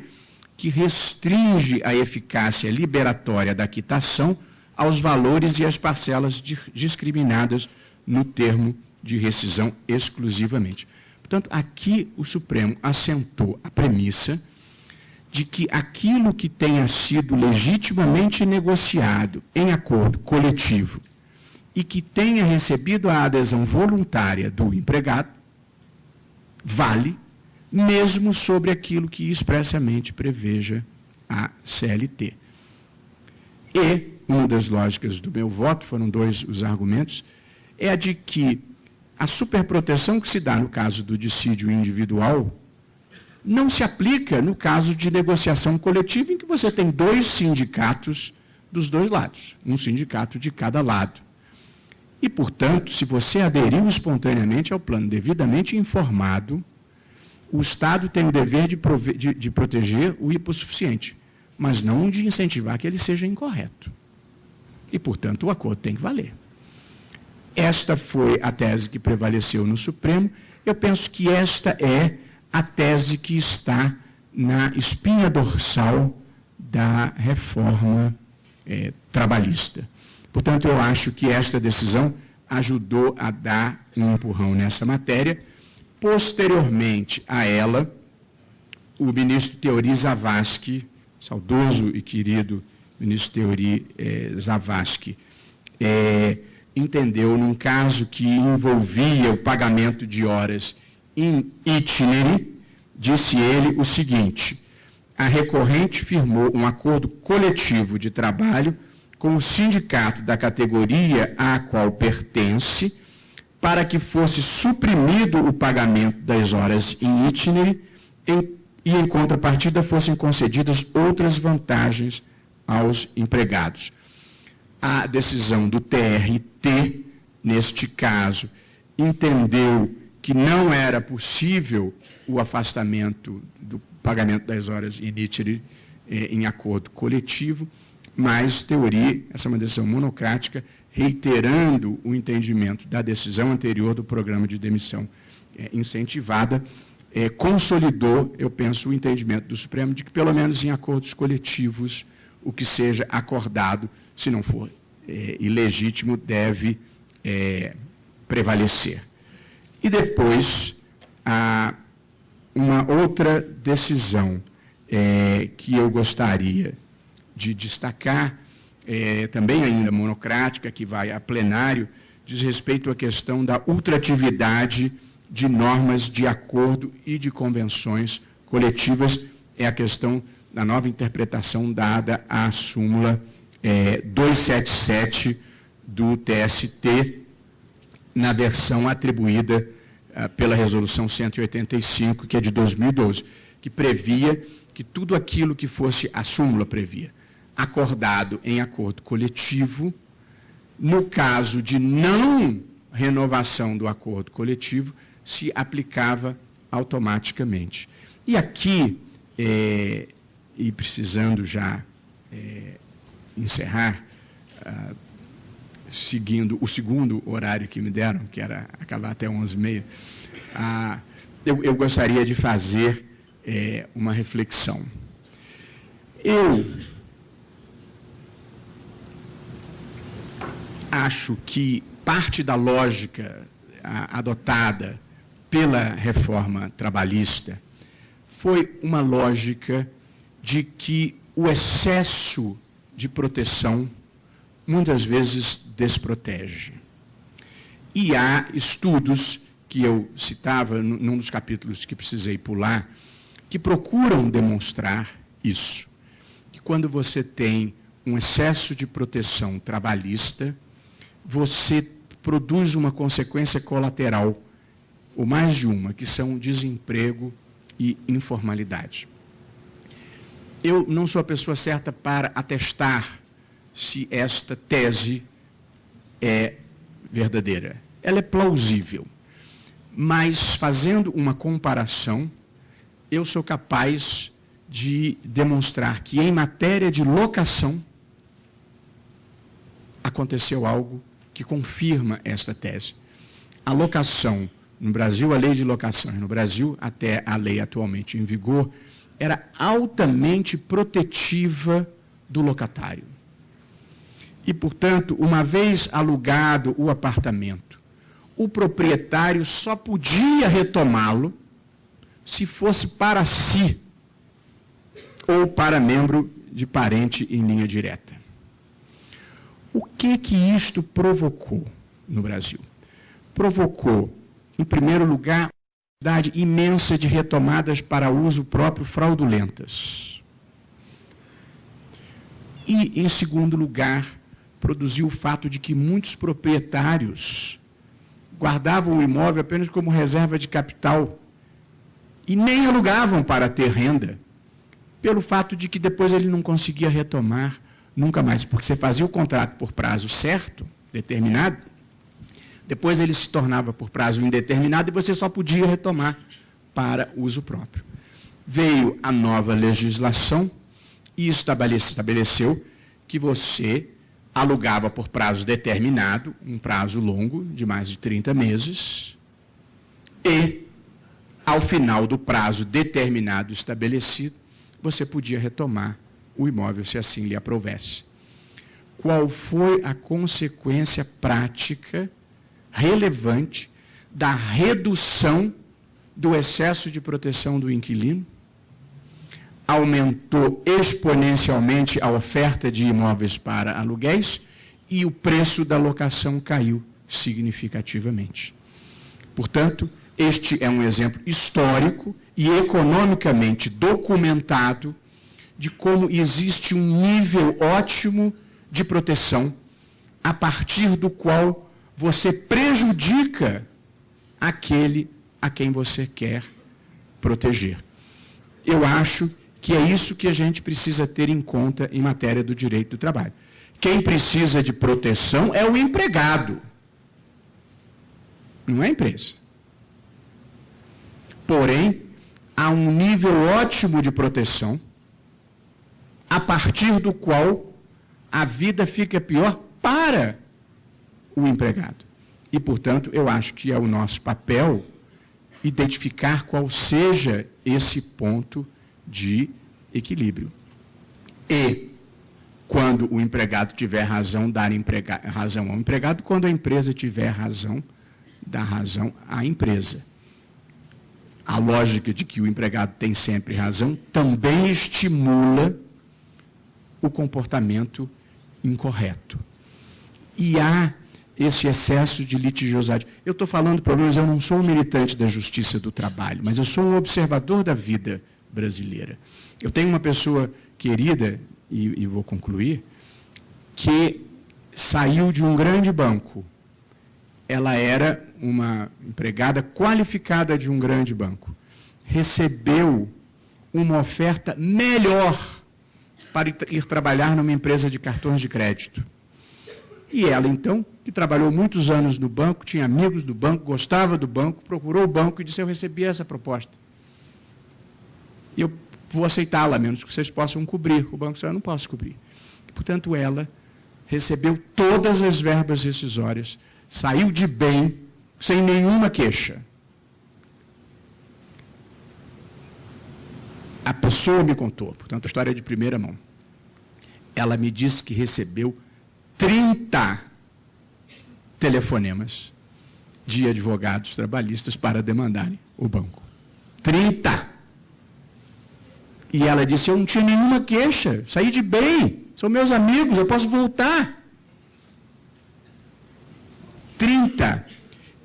que restringe a eficácia liberatória da quitação aos valores e às parcelas discriminadas no termo de rescisão exclusivamente. Portanto, aqui o Supremo assentou a premissa de que aquilo que tenha sido legitimamente negociado em acordo coletivo e que tenha recebido a adesão voluntária do empregado, vale, mesmo sobre aquilo que expressamente preveja a CLT. E uma das lógicas do meu voto, foram dois os argumentos, é a de que a superproteção que se dá no caso do dissídio individual não se aplica no caso de negociação coletiva em que você tem dois sindicatos dos dois lados, um sindicato de cada lado. E, portanto, se você aderiu espontaneamente ao plano devidamente informado, o Estado tem o dever de proteger o hipossuficiente, mas não de incentivar que ele seja incorreto. E, portanto, o acordo tem que valer. Esta foi a tese que prevaleceu no Supremo. Eu penso que esta é a tese que está na espinha dorsal da reforma trabalhista. Portanto, eu acho que esta decisão ajudou a dar um empurrão nessa matéria. Posteriormente a ela, o ministro Teori Zavascki, saudoso e querido ministro Teori Zavascki, entendeu, num caso que envolvia o pagamento de horas in itinere, disse ele o seguinte: a recorrente firmou um acordo coletivo de trabalho com o sindicato da categoria à qual pertence, para que fosse suprimido o pagamento das horas in itinere e, em contrapartida, fossem concedidas outras vantagens aos empregados. A decisão do TRT, neste caso, entendeu que não era possível o afastamento do pagamento das horas in itinere em acordo coletivo, mas Teori, essa é uma decisão monocrática, reiterando o entendimento da decisão anterior do programa de demissão incentivada, consolidou, eu penso, o entendimento do Supremo de que, pelo menos em acordos coletivos, o que seja acordado, se não for ilegítimo, deve prevalecer. E depois, uma outra decisão que eu gostaria de destacar, também ainda monocrática, que vai a plenário, diz respeito à questão da ultratividade de normas de acordo e de convenções coletivas, é a questão da nova interpretação dada à súmula 277 do TST, na versão atribuída pela Resolução 185, que é de 2012, que previa que tudo aquilo que fosse, a súmula previa, acordado em acordo coletivo, no caso de não renovação do acordo coletivo, se aplicava automaticamente. E aqui, e precisando já encerrar, seguindo o segundo horário que me deram, que era acabar até 11h30, eu gostaria de fazer uma reflexão. Eu acho que parte da lógica adotada pela reforma trabalhista foi uma lógica de que o excesso de proteção muitas vezes desprotege. E há estudos que eu citava num dos capítulos que precisei pular, que procuram demonstrar isso, que quando você tem um excesso de proteção trabalhista, você produz uma consequência colateral, ou mais de uma, que são desemprego e informalidade. Eu não sou a pessoa certa para atestar se esta tese é verdadeira. Ela é plausível, mas fazendo uma comparação, eu sou capaz de demonstrar que em matéria de locação aconteceu algo que confirma esta tese. A locação, no Brasil, a lei de locações, no Brasil, até a lei atualmente em vigor, era altamente protetiva do locatário. E, portanto, uma vez alugado o apartamento, o proprietário só podia retomá-lo se fosse para si ou para membro de parente em linha direta. O que isto provocou no Brasil? Provocou, em primeiro lugar, uma quantidade imensa de retomadas para uso próprio fraudulentas. E, em segundo lugar, produziu o fato de que muitos proprietários guardavam o imóvel apenas como reserva de capital e nem alugavam para ter renda, pelo fato de que depois ele não conseguia retomar nunca mais, porque você fazia o contrato por prazo certo, determinado, depois ele se tornava por prazo indeterminado e você só podia retomar para uso próprio. Veio a nova legislação e estabeleceu que você alugava por prazo determinado, um prazo longo, de mais de 30 meses, e, ao ao final do prazo determinado, estabelecido, você podia retomar o imóvel, se assim lhe aprovesse. Qual foi a consequência prática, relevante, da redução do excesso de proteção do inquilino? Aumentou exponencialmente a oferta de imóveis para aluguéis e o preço da locação caiu significativamente. Portanto, este é um exemplo histórico e economicamente documentado de como existe um nível ótimo de proteção a partir do qual você prejudica aquele a quem você quer proteger. Eu acho que é isso que a gente precisa ter em conta em matéria do direito do trabalho. Quem precisa de proteção é o empregado, não é a empresa. Porém, há um nível ótimo de proteção a partir do qual a vida fica pior para o empregado. E, portanto, eu acho que é o nosso papel identificar qual seja esse ponto de equilíbrio. E, quando o empregado tiver razão, dar razão ao empregado, quando a empresa tiver razão, dar razão à empresa. A lógica de que o empregado tem sempre razão também estimula o comportamento incorreto. E há esse excesso de litigiosidade. Eu estou falando problemas, eu não sou um militante da justiça do trabalho, mas eu sou um observador da vida brasileira. Eu tenho uma pessoa querida, e vou concluir, que saiu de um grande banco. Ela era uma empregada qualificada de um grande banco. Recebeu uma oferta melhor para ir trabalhar numa empresa de cartões de crédito. E ela, então, que trabalhou muitos anos no banco, tinha amigos do banco, gostava do banco, procurou o banco e disse: eu recebi essa proposta. E eu vou aceitá-la, a menos que vocês possam cobrir. O banco disse: eu não posso cobrir. E, portanto, ela recebeu todas as verbas rescisórias, saiu de bem, sem nenhuma queixa. A pessoa me contou, portanto, a história é de primeira mão. Ela me disse que recebeu 30 telefonemas de advogados trabalhistas para demandarem o banco. 30! E ela disse: eu não tinha nenhuma queixa, saí de bem, são meus amigos, eu posso voltar. 30.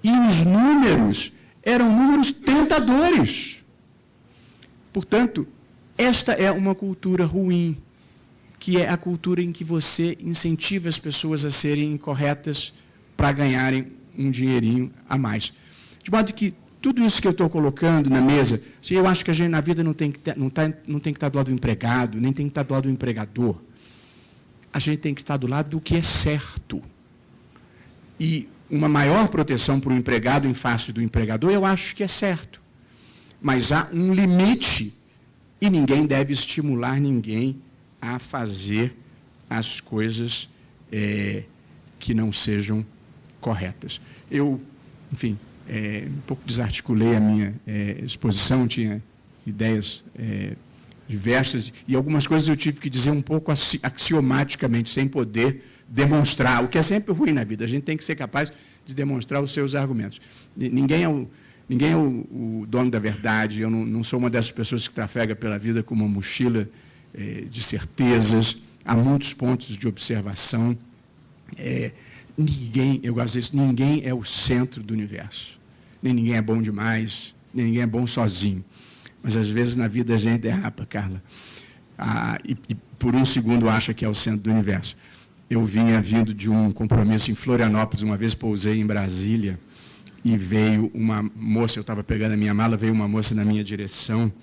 E os números eram números tentadores. Portanto, esta é uma cultura ruim, que é a cultura em que você incentiva as pessoas a serem incorretas para ganharem um dinheirinho a mais. De modo que tudo isso que eu estou colocando na mesa, assim, eu acho que a gente na vida não tem que estar do lado do empregado, nem tem que estar do lado do empregador. A gente tem que estar do lado do que é certo. E uma maior proteção para o empregado em face do empregador, eu acho que é certo. Mas há um limite e ninguém deve estimular ninguém a fazer as coisas que não sejam corretas. Eu, enfim, um pouco desarticulei a minha exposição, tinha ideias diversas, e algumas coisas eu tive que dizer um pouco axiomaticamente, sem poder demonstrar, o que é sempre ruim na vida. A gente tem que ser capaz de demonstrar os seus argumentos. Ninguém é o dono da verdade, eu não sou uma dessas pessoas que trafega pela vida com uma mochila de certezas, há muitos pontos de observação. Eu gosto disso, ninguém é o centro do universo. Nem ninguém é bom demais, nem ninguém é bom sozinho. Mas às vezes na vida a gente derrapa, Carla. E por um segundo acha que é o centro do universo. Eu vinha vindo de um compromisso em Florianópolis, uma vez pousei em Brasília, e veio uma moça, eu estava pegando a minha mala, veio uma moça na minha direção,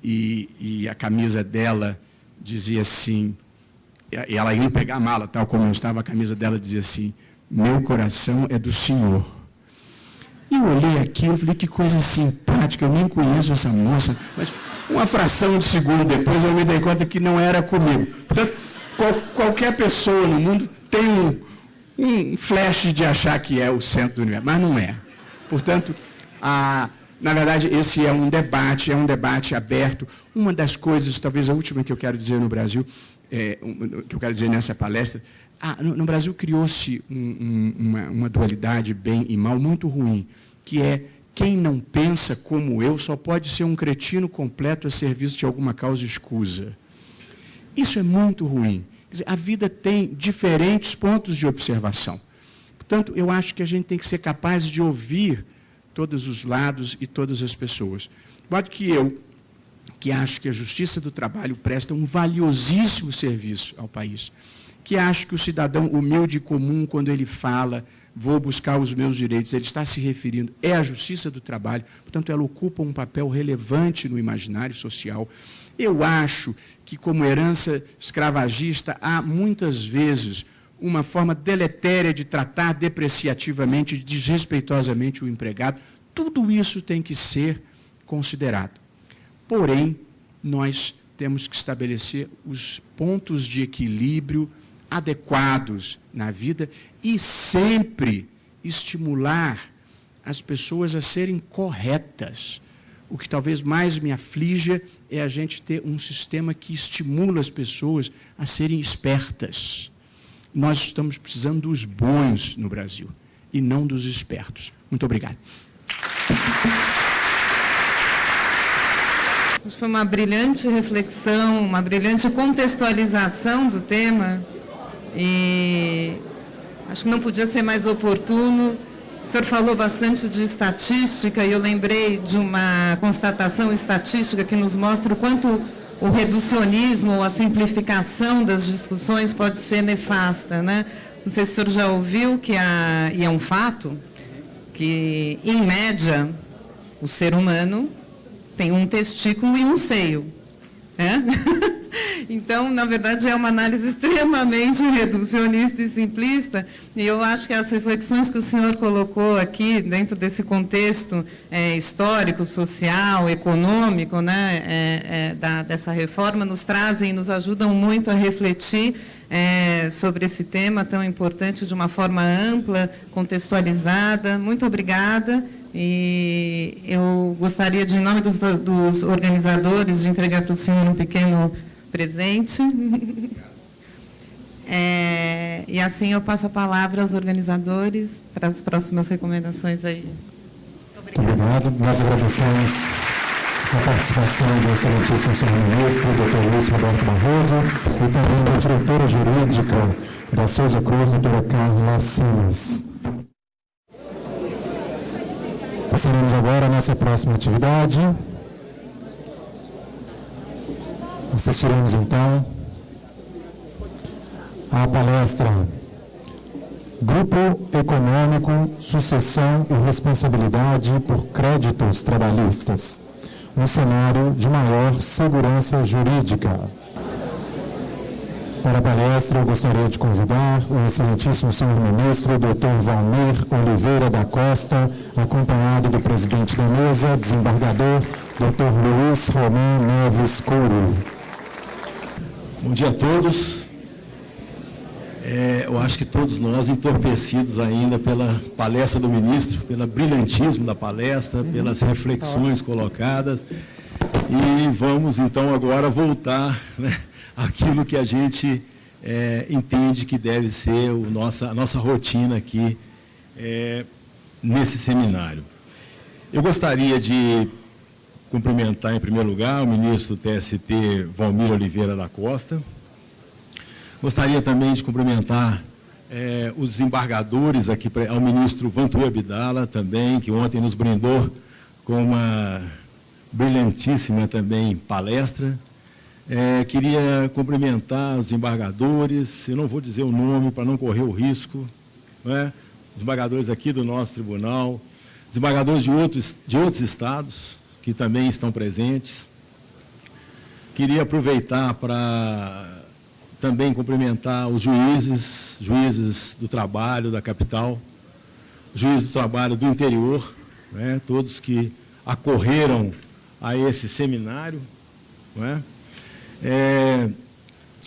e a camisa dela dizia assim, e ela ia pegar a mala, tal como eu estava, a camisa dela dizia assim: meu coração é do Senhor. E eu olhei aquilo e falei: que coisa simpática, eu nem conheço essa moça, mas uma fração de segundo depois eu me dei conta que não era comigo. Portanto, qualquer pessoa no mundo tem um flash de achar que é o centro do universo, mas não é. Portanto, Na verdade, esse é um debate aberto. Uma das coisas, talvez a última que eu quero dizer no Brasil, que eu quero dizer nessa palestra, no Brasil criou-se uma dualidade bem e mal muito ruim, que é quem não pensa como eu só pode ser um cretino completo a serviço de alguma causa escusa. Isso é muito ruim. Quer dizer, a vida tem diferentes pontos de observação. Portanto, eu acho que a gente tem que ser capaz de ouvir todos os lados e todas as pessoas. De modo que eu, que acho que a Justiça do Trabalho presta um valiosíssimo serviço ao país, que acho que o cidadão humilde e comum, quando ele fala, vou buscar os meus direitos, ele está se referindo, é a Justiça do Trabalho, portanto, ela ocupa um papel relevante no imaginário social. Eu acho que, como herança escravagista, há muitas vezes uma forma deletéria de tratar depreciativamente, desrespeitosamente o empregado. Tudo isso tem que ser considerado. Porém, nós temos que estabelecer os pontos de equilíbrio adequados na vida e sempre estimular as pessoas a serem corretas. O que talvez mais me aflige é a gente ter um sistema que estimula as pessoas a serem espertas. Nós estamos precisando dos bons no Brasil e não dos espertos. Muito obrigado. Foi uma brilhante reflexão, uma brilhante contextualização do tema e acho que não podia ser mais oportuno. O senhor falou bastante de estatística e eu lembrei de uma constatação estatística que nos mostra o quanto o reducionismo ou a simplificação das discussões pode ser nefasta, né? Não sei se o senhor já ouviu e é um fato, que, em média, o ser humano tem um testículo e um seio. Né? Então, na verdade, é uma análise extremamente reducionista e simplista, e eu acho que as reflexões que o senhor colocou aqui, dentro desse contexto histórico, social, econômico, né, dessa reforma, nos trazem, nos ajudam muito a refletir sobre esse tema tão importante de uma forma ampla, contextualizada. Muito obrigada. E eu gostaria, de, em nome dos organizadores, de entregar para o senhor um pequeno presente. E assim eu passo a palavra aos organizadores para as próximas recomendações aí. Muito obrigado. Nós agradecemos a participação do excelentíssimo senhor ministro, Dr. Luiz Roberto Barroso, e também da diretora jurídica da Souza Cruz, doutora Carla Simas. Passaremos agora a nossa próxima atividade. Assistiremos, então, à palestra Grupo Econômico, Sucessão e Responsabilidade por Créditos Trabalhistas, um cenário de maior segurança jurídica. Para a palestra, eu gostaria de convidar o excelentíssimo senhor ministro, Dr. Valmir Oliveira da Costa, acompanhado do presidente da mesa, desembargador, Dr. Luiz Romão Neves Couro. Bom dia a todos. Eu acho que todos nós, entorpecidos ainda pela palestra do ministro, pelo brilhantismo da palestra, pelas reflexões colocadas, e vamos então agora voltar, né, aquilo que a gente entende que deve ser a nossa rotina aqui nesse seminário. Eu gostaria de cumprimentar, em primeiro lugar, o ministro do TST, Valmir Oliveira da Costa. Gostaria também de cumprimentar os desembargadores aqui, ao ministro Vantur Abdala também, que ontem nos brindou com uma brilhantíssima também palestra. Queria cumprimentar os desembargadores, eu não vou dizer o nome para não correr o risco, né? Os desembargadores aqui do nosso tribunal, desembargadores de outros estados que também estão presentes. Queria aproveitar para também cumprimentar os juízes do trabalho da capital, juízes do trabalho do interior, né? Todos que acorreram a esse seminário, né?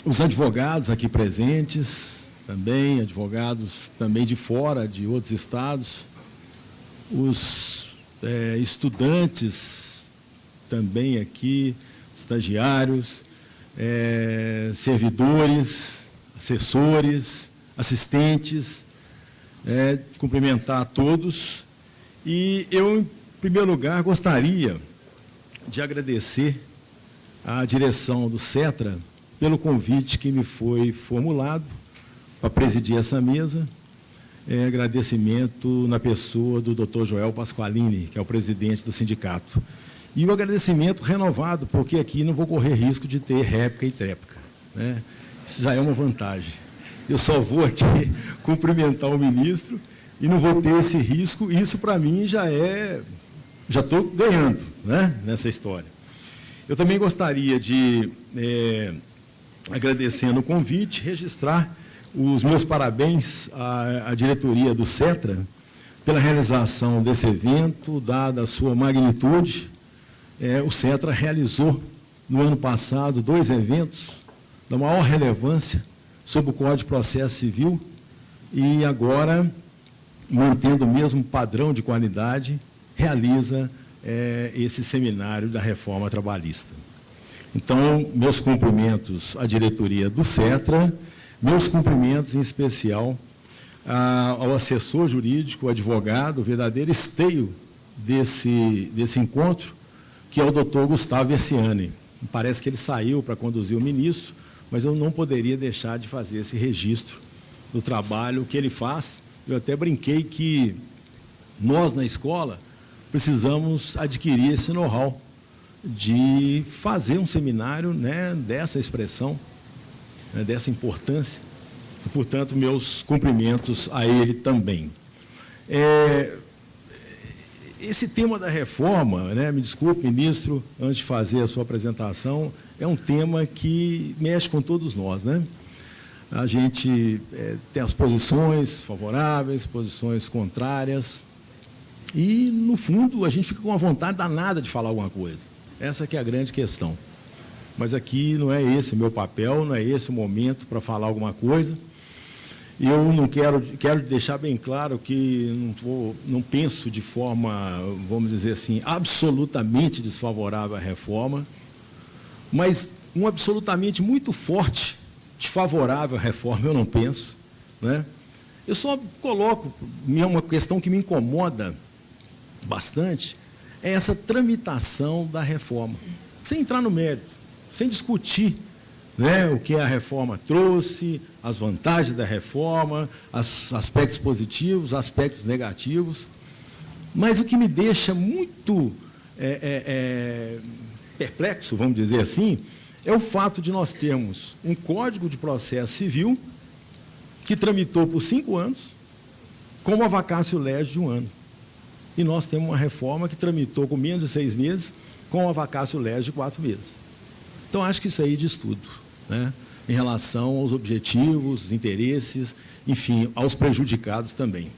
Os advogados aqui presentes, também, advogados também de fora, de outros estados, os estudantes também aqui, estagiários, servidores, assessores, assistentes, cumprimentar a todos. E eu, em primeiro lugar, gostaria de agradecer à direção do CETRA pelo convite que me foi formulado para presidir essa mesa. Agradecimento na pessoa do Dr. Joel Pasqualini, que é o presidente do sindicato. E o agradecimento renovado, porque aqui não vou correr risco de ter réplica e tréplica, né? Isso já é uma vantagem. Eu só vou aqui cumprimentar o ministro e não vou ter esse risco. Isso, para mim, já estou ganhando, né, nessa história. Eu também gostaria de, agradecendo o convite, registrar os meus parabéns à diretoria do CETRA pela realização desse evento, dada a sua magnitude. O CETRA realizou, no ano passado, 2 eventos da maior relevância sobre o Código de Processo Civil e agora, mantendo o mesmo padrão de qualidade, realiza esse seminário da reforma trabalhista. Então, meus cumprimentos à diretoria do CETRA, meus cumprimentos em especial ao assessor jurídico, o advogado, o verdadeiro esteio desse encontro, que é o doutor Gustavo Versiani. Parece que ele saiu para conduzir o ministro, mas eu não poderia deixar de fazer esse registro do trabalho que ele faz. Eu até brinquei que nós, na escola, precisamos adquirir esse know-how de fazer um seminário, né, dessa expressão, né, dessa importância. E, portanto, meus cumprimentos a ele também. Esse tema da reforma, né, me desculpe, ministro, antes de fazer a sua apresentação, é um tema que mexe com todos nós, né? A gente tem as posições favoráveis, posições contrárias, e, no fundo, a gente fica com uma vontade danada de falar alguma coisa. Essa que é a grande questão. Mas aqui não é esse o meu papel, não é esse o momento para falar alguma coisa. Eu não quero deixar bem claro que não penso de forma, vamos dizer assim, absolutamente desfavorável à reforma, mas um absolutamente muito forte desfavorável à reforma eu não penso, né? Eu só coloco, uma questão que me incomoda bastante, é essa tramitação da reforma, sem entrar no mérito, sem discutir, né, o que a reforma trouxe, as vantagens da reforma, aspectos positivos, aspectos negativos. Mas o que me deixa muito perplexo, vamos dizer assim, é o fato de nós termos um Código de Processo Civil que tramitou por 5 anos, com uma vacatio legis de 1 ano. E nós temos uma reforma que tramitou com menos de 6 meses, com uma vacatio legis de 4 meses. Então, acho que isso aí diz tudo, né, em relação aos objetivos, os interesses, enfim, aos prejudicados também.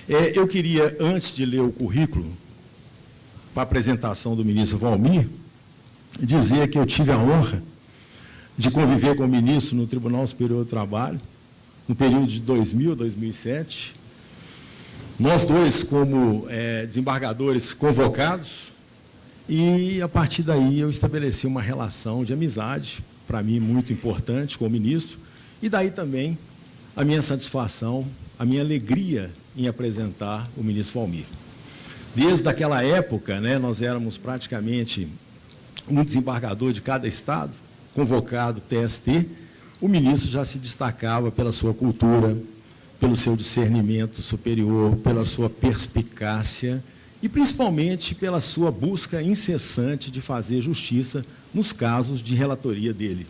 Eu queria, antes de ler o currículo, para a apresentação do ministro Valmir, dizer que eu tive a honra de conviver com o ministro no Tribunal Superior do Trabalho, no período de 2000 a 2007. Nós dois, como desembargadores convocados, e, a partir daí, eu estabeleci uma relação de amizade, para mim, muito importante com o ministro, e daí também a minha satisfação, a minha alegria em apresentar o ministro Valmir. Desde aquela época, né, nós éramos praticamente um desembargador de cada estado, convocado TST, o ministro já se destacava pela sua cultura, pelo seu discernimento superior, pela sua perspicácia, e principalmente pela sua busca incessante de fazer justiça nos casos de relatoria dele.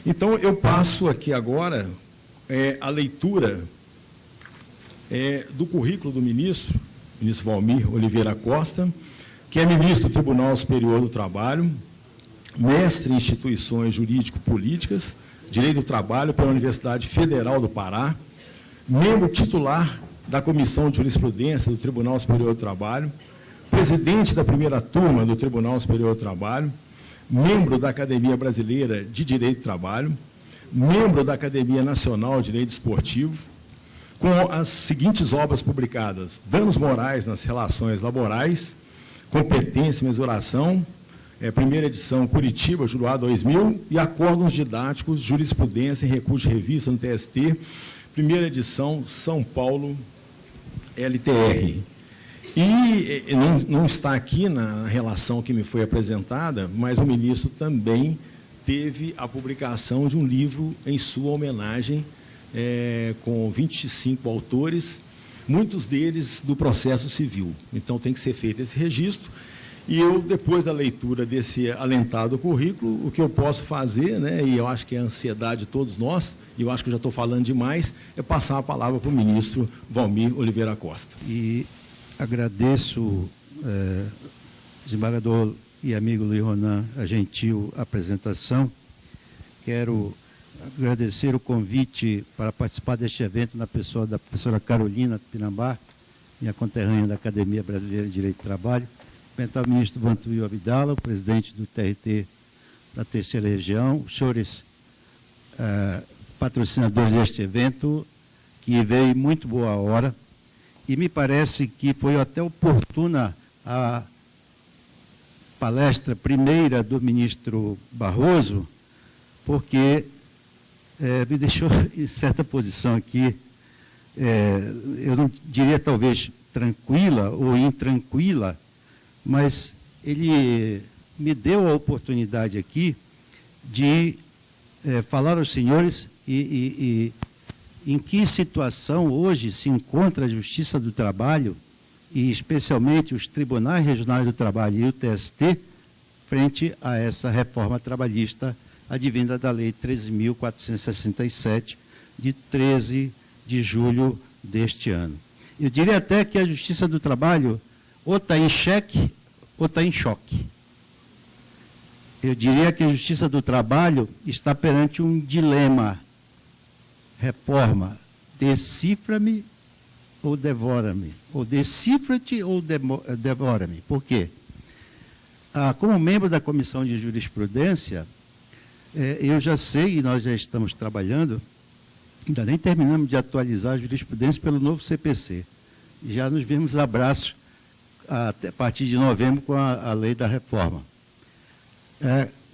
Então, eu passo aqui agora a leitura do currículo do ministro Valmir Oliveira Costa, que é ministro do Tribunal Superior do Trabalho, mestre em instituições jurídico-políticas, Direito do Trabalho pela Universidade Federal do Pará, membro titular da Comissão de Jurisprudência do Tribunal Superior do Trabalho, presidente da primeira turma do Tribunal Superior do Trabalho, membro da Academia Brasileira de Direito do Trabalho, membro da Academia Nacional de Direito Esportivo, com as seguintes obras publicadas: Danos Morais nas Relações Laborais, Competência e Mensuração, primeira edição Curitiba, Juruá 2000, e Acórdãos Didáticos, Jurisprudência e Recurso de Revista no TST, primeira edição São Paulo, LTR. E não está aqui na relação que me foi apresentada, mas o ministro também teve a publicação de um livro em sua homenagem, com 25 autores, muitos deles do processo civil. Então, tem que ser feito esse registro. E eu, depois da leitura desse alentado currículo, o que eu posso fazer, né, e eu acho que é a ansiedade de todos nós, e eu acho que eu já estou falando demais, é passar a palavra para o ministro Valmir Oliveira Costa. E agradeço, desembargador e amigo Luiz Ronan, a gentil apresentação. Quero agradecer o convite para participar deste evento na pessoa da professora Carolina Pinambar, minha conterrânea da Academia Brasileira de Direito do Trabalho, cumprimentar o ministro Vantuil Abdala, o presidente do TRT da Terceira Região, os senhores patrocinadores deste evento, que veio em muito boa hora, e me parece que foi até oportuna a palestra primeira do ministro Barroso, porque me deixou em certa posição aqui, eu não diria talvez tranquila ou intranquila, mas ele me deu a oportunidade aqui de falar aos senhores e em que situação hoje se encontra a Justiça do Trabalho, e especialmente os Tribunais Regionais do Trabalho e o TST, frente a essa reforma trabalhista advinda da Lei 13.467, de 13 de julho deste ano. Eu diria até que a Justiça do Trabalho ou está em xeque ou está em choque. Eu diria que a Justiça do Trabalho está perante um dilema: reforma, decifra-me ou devora-me, ou decifra-te ou devora-me. Por quê? Como membro da Comissão de Jurisprudência, eu já sei, e nós já estamos trabalhando, ainda nem terminamos de atualizar a jurisprudência pelo novo CPC. Já nos vimos abraços a partir de novembro com a lei da reforma.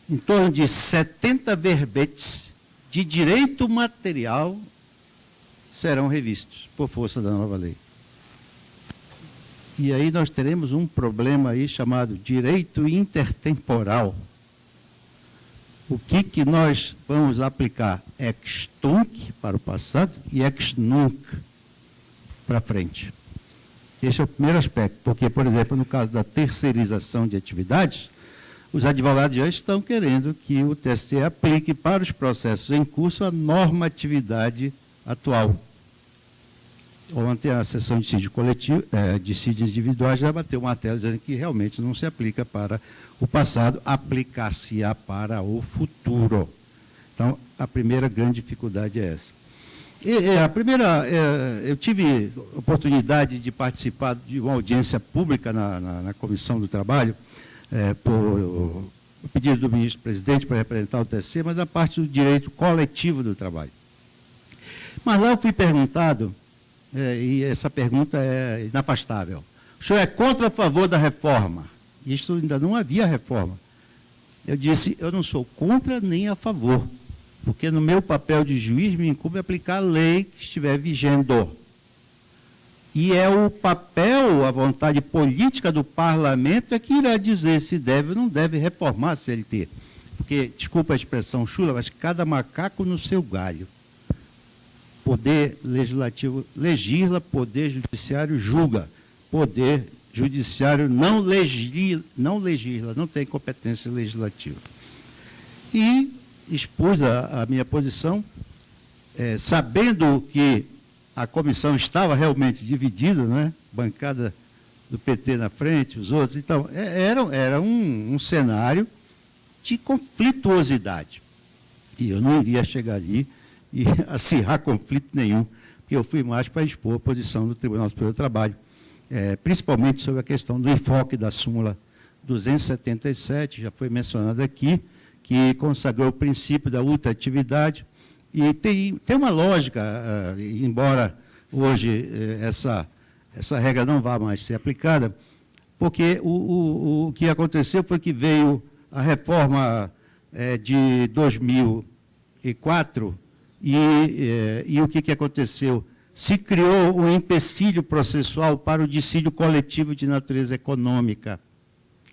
Em torno de 70 verbetes de direito material serão revistos por força da nova lei. E aí nós teremos um problema aí chamado direito intertemporal. O que nós vamos aplicar? Ex tunc para o passado e ex nunc para frente. Esse é o primeiro aspecto, porque, por exemplo, no caso da terceirização de atividades, os advogados já estão querendo que o TST aplique para os processos em curso a normatividade atual. Ontem a sessão de dissídio coletivo, dissídios individuais, já bateu uma tela dizendo que realmente não se aplica para o passado, aplicar-se-á para o futuro. Então, a primeira grande dificuldade é essa. Eu tive oportunidade de participar de uma audiência pública na Comissão do Trabalho, por pedido do ministro-presidente para representar o TSC, mas a parte do direito coletivo do trabalho. Mas lá eu fui perguntado, e essa pergunta é inafastável: o senhor é contra ou a favor da reforma? Isso ainda não havia reforma. Eu disse: eu não sou contra nem a favor, porque no meu papel de juiz me incumbe aplicar a lei que estiver vigendo. E é o papel, a vontade política do parlamento é que irá dizer se deve ou não deve reformar a CLT. Porque, desculpa a expressão chula, mas cada macaco no seu galho. Poder legislativo legisla, poder judiciário julga. Poder judiciário não legisla, não tem competência legislativa. E expus a minha posição, sabendo que a comissão estava realmente dividida, né? Bancada do PT na frente, os outros. Então, era um cenário de conflituosidade. E eu não iria chegar ali e acirrar conflito nenhum, porque eu fui mais para expor a posição do Tribunal Superior do Trabalho, principalmente sobre a questão do enfoque da súmula 277, já foi mencionado aqui, que consagrou o princípio da ultratividade. E tem uma lógica, embora hoje essa regra não vai mais ser aplicada, porque o que aconteceu foi que veio a reforma de 2004 e o que aconteceu? Se criou um empecilho processual para o dissídio coletivo de natureza econômica,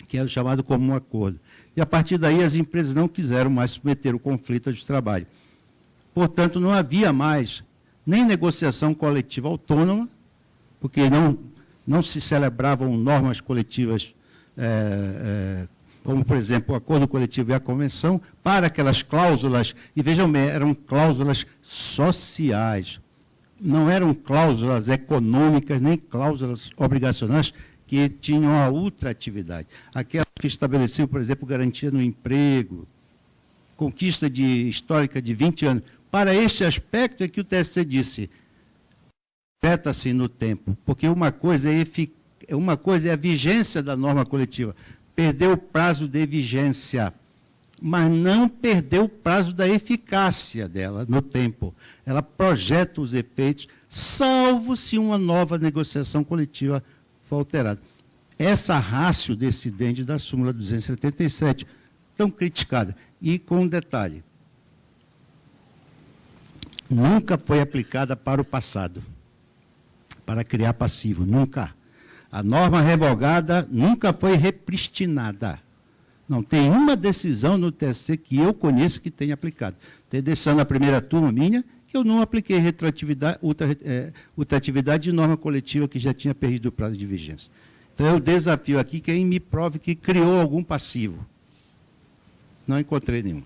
que é o chamado comum acordo. E, a partir daí, as empresas não quiseram mais submeter o conflito de trabalho. Portanto, não havia mais nem negociação coletiva autônoma, porque não se celebravam normas coletivas, como, por exemplo, o acordo coletivo e a convenção, para aquelas cláusulas, e vejam bem, eram cláusulas sociais, não eram cláusulas econômicas, nem cláusulas obrigacionais que tinham a ultratividade. Aquelas que estabeleciam, por exemplo, garantia no emprego, conquista histórica de 20 anos. Para este aspecto é que o TSE disse, afeta-se no tempo, porque uma coisa é a vigência da norma coletiva, perdeu o prazo de vigência, mas não perdeu o prazo da eficácia dela no tempo. Ela projeta os efeitos, salvo se uma nova negociação coletiva for alterada. Essa ratio decidente da súmula 277, tão criticada, e com um detalhe, nunca foi aplicada para o passado, para criar passivo, nunca. A norma revogada nunca foi repristinada. Não tem uma decisão no TSE que eu conheço que tenha aplicado. Tem decisão na primeira turma minha que eu não apliquei ultratividade de norma coletiva que já tinha perdido o prazo de vigência. Então, eu desafio aqui quem me prove que criou algum passivo. Não encontrei nenhum.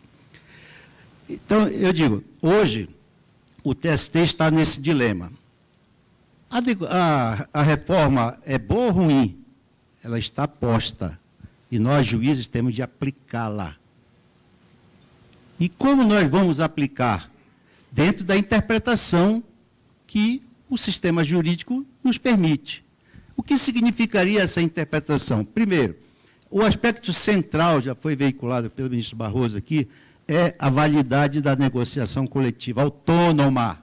Então, eu digo, hoje, o TST está nesse dilema. A reforma é boa ou ruim? Ela está posta. E nós, juízes, temos de aplicá-la. E como nós vamos aplicar? Dentro da interpretação que o sistema jurídico nos permite. O que significaria essa interpretação? Primeiro, o aspecto central, já foi veiculado pelo ministro Barroso aqui, é a validade da negociação coletiva autônoma.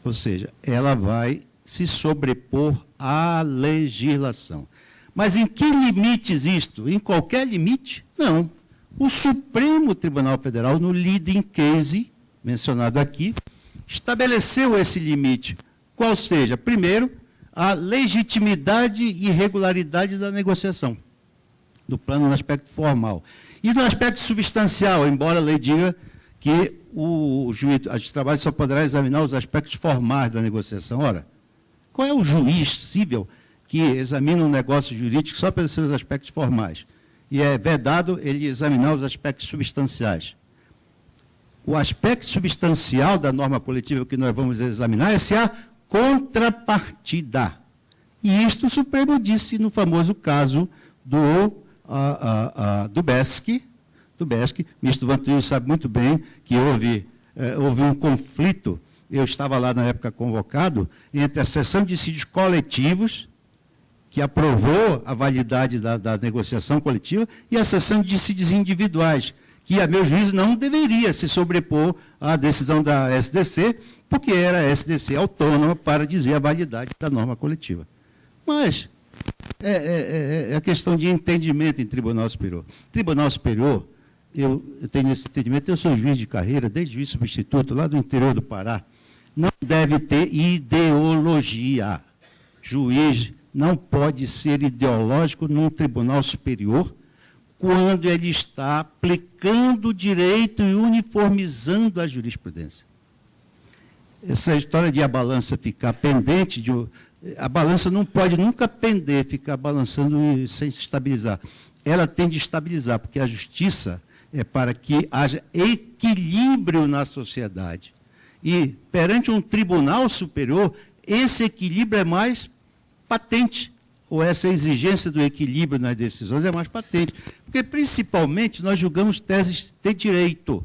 Ou seja, ela vai se sobrepor à legislação. Mas em que limites isto? Em qualquer limite? Não. O Supremo Tribunal Federal, no leading case, mencionado aqui, estabeleceu esse limite. Qual seja? Primeiro, a legitimidade e regularidade da negociação, no plano no aspecto formal. E no aspecto substancial, embora a lei diga que o juiz de trabalho só poderá examinar os aspectos formais da negociação. Ora, qual é o juiz civil que examina um negócio jurídico só pelos seus aspectos formais? E é vedado ele examinar os aspectos substanciais. O aspecto substancial da norma coletiva que nós vamos examinar é se há contrapartida. E isto o Supremo disse no famoso caso do BESC. O ministro Vantuil sabe muito bem que houve um conflito, eu estava lá na época convocado, entre a seção de dissídios coletivos, que aprovou a validade da negociação coletiva, e a seção de dissídios individuais, que, a meu juízo, não deveria se sobrepor à decisão da SDC, porque era a SDC autônoma para dizer a validade da norma coletiva. Mas é a questão de entendimento em Tribunal Superior. Tribunal Superior, eu tenho esse entendimento, eu sou juiz de carreira, desde juiz substituto, lá do interior do Pará, não deve ter ideologia. Juiz não pode ser ideológico num Tribunal Superior quando ele está aplicando o direito e uniformizando a jurisprudência. Essa história de a balança ficar pendente, a balança não pode nunca pender, ficar balançando sem se estabilizar. Ela tem de estabilizar, porque a justiça é para que haja equilíbrio na sociedade. E, perante um tribunal superior, esse equilíbrio é mais patente, ou essa exigência do equilíbrio nas decisões é mais patente. Porque, principalmente, nós julgamos teses de direito,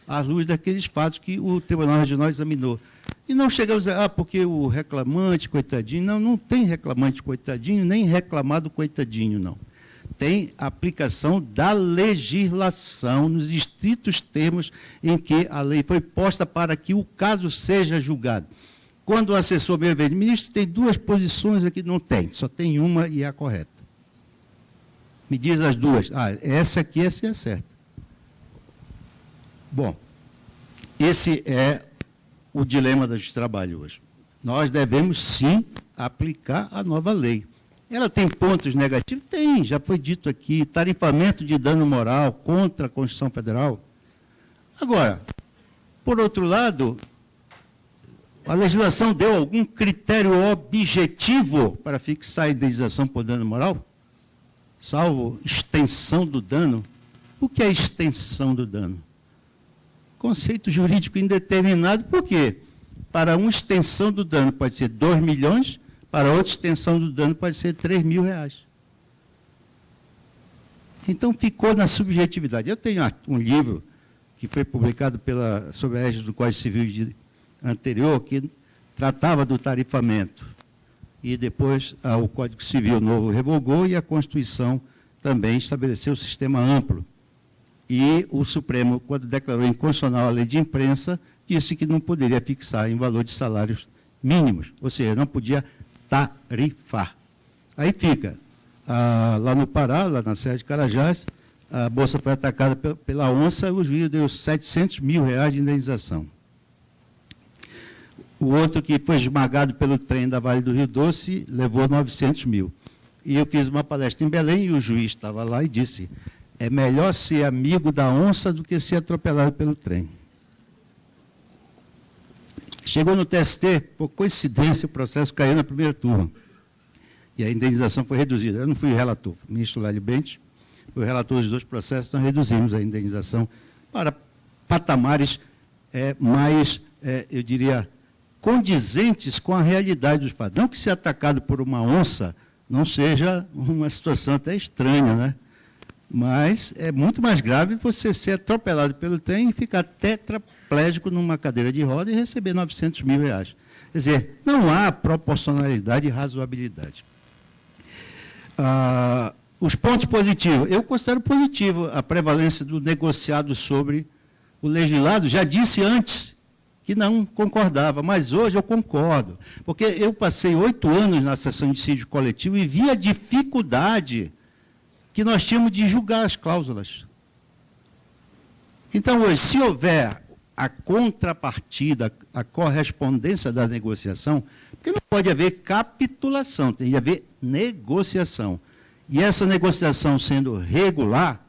à luz daqueles fatos que o Tribunal Regional examinou. E não chegamos a porque o reclamante, coitadinho, não tem reclamante, coitadinho, nem reclamado, coitadinho, não. tem aplicação da legislação, nos estritos termos em que a lei foi posta para que o caso seja julgado. Quando o assessor me vê, ministro, tem duas posições aqui, não tem, só tem uma e é a correta. Me diz as duas. Essa aqui, essa é a certa. Bom, esse é o dilema da Justiça do Trabalho hoje. Nós devemos, sim, aplicar a nova lei. Ela tem pontos negativos? Tem, já foi dito aqui, tarifamento de dano moral contra a Constituição Federal. Agora, por outro lado, a legislação deu algum critério objetivo para fixar a indenização por dano moral? Salvo extensão do dano. O que é extensão do dano? Conceito jurídico indeterminado, por quê? Para uma extensão do dano pode ser 2 milhões, para outra extensão do dano pode ser 3 mil reais. Então ficou na subjetividade. Eu tenho um livro que foi publicado sob a égide do Código Civil anterior, que tratava do tarifamento. E depois o Código Civil novo revogou e a Constituição também estabeleceu o sistema amplo. E o Supremo, quando declarou inconstitucional a lei de imprensa, disse que não poderia fixar em valor de salários mínimos, ou seja, não podia tarifar. Aí fica, lá no Pará, lá na Serra de Carajás, a Bolsa foi atacada pela onça, o juiz deu 700 mil reais de indenização. O outro que foi esmagado pelo trem da Vale do Rio Doce levou 900 mil. E eu fiz uma palestra em Belém e o juiz estava lá e disse, é melhor ser amigo da onça do que ser atropelado pelo trem. Chegou no TST, por coincidência, o processo caiu na primeira turma. E a indenização foi reduzida. Eu não fui relator, o ministro Lélio Bentes foi o relator dos dois processos, nós reduzimos a indenização para patamares mais, eu diria, condizentes com a realidade dos fatos. Não que ser atacado por uma onça não seja uma situação até estranha, né? Mas é muito mais grave você ser atropelado pelo trem e ficar tetraplégico numa cadeira de roda e receber 900 mil reais. Quer dizer, não há proporcionalidade e razoabilidade. Os pontos positivos. Eu considero positivo a prevalência do negociado sobre o legislado. Já disse antes que não concordava, mas hoje eu concordo. Porque eu passei 8 anos na sessão de dissídio coletivo e vi a dificuldade que nós tínhamos de julgar as cláusulas. Então, hoje, se houver a contrapartida, a correspondência da negociação, porque não pode haver capitulação, tem que haver negociação. E essa negociação sendo regular,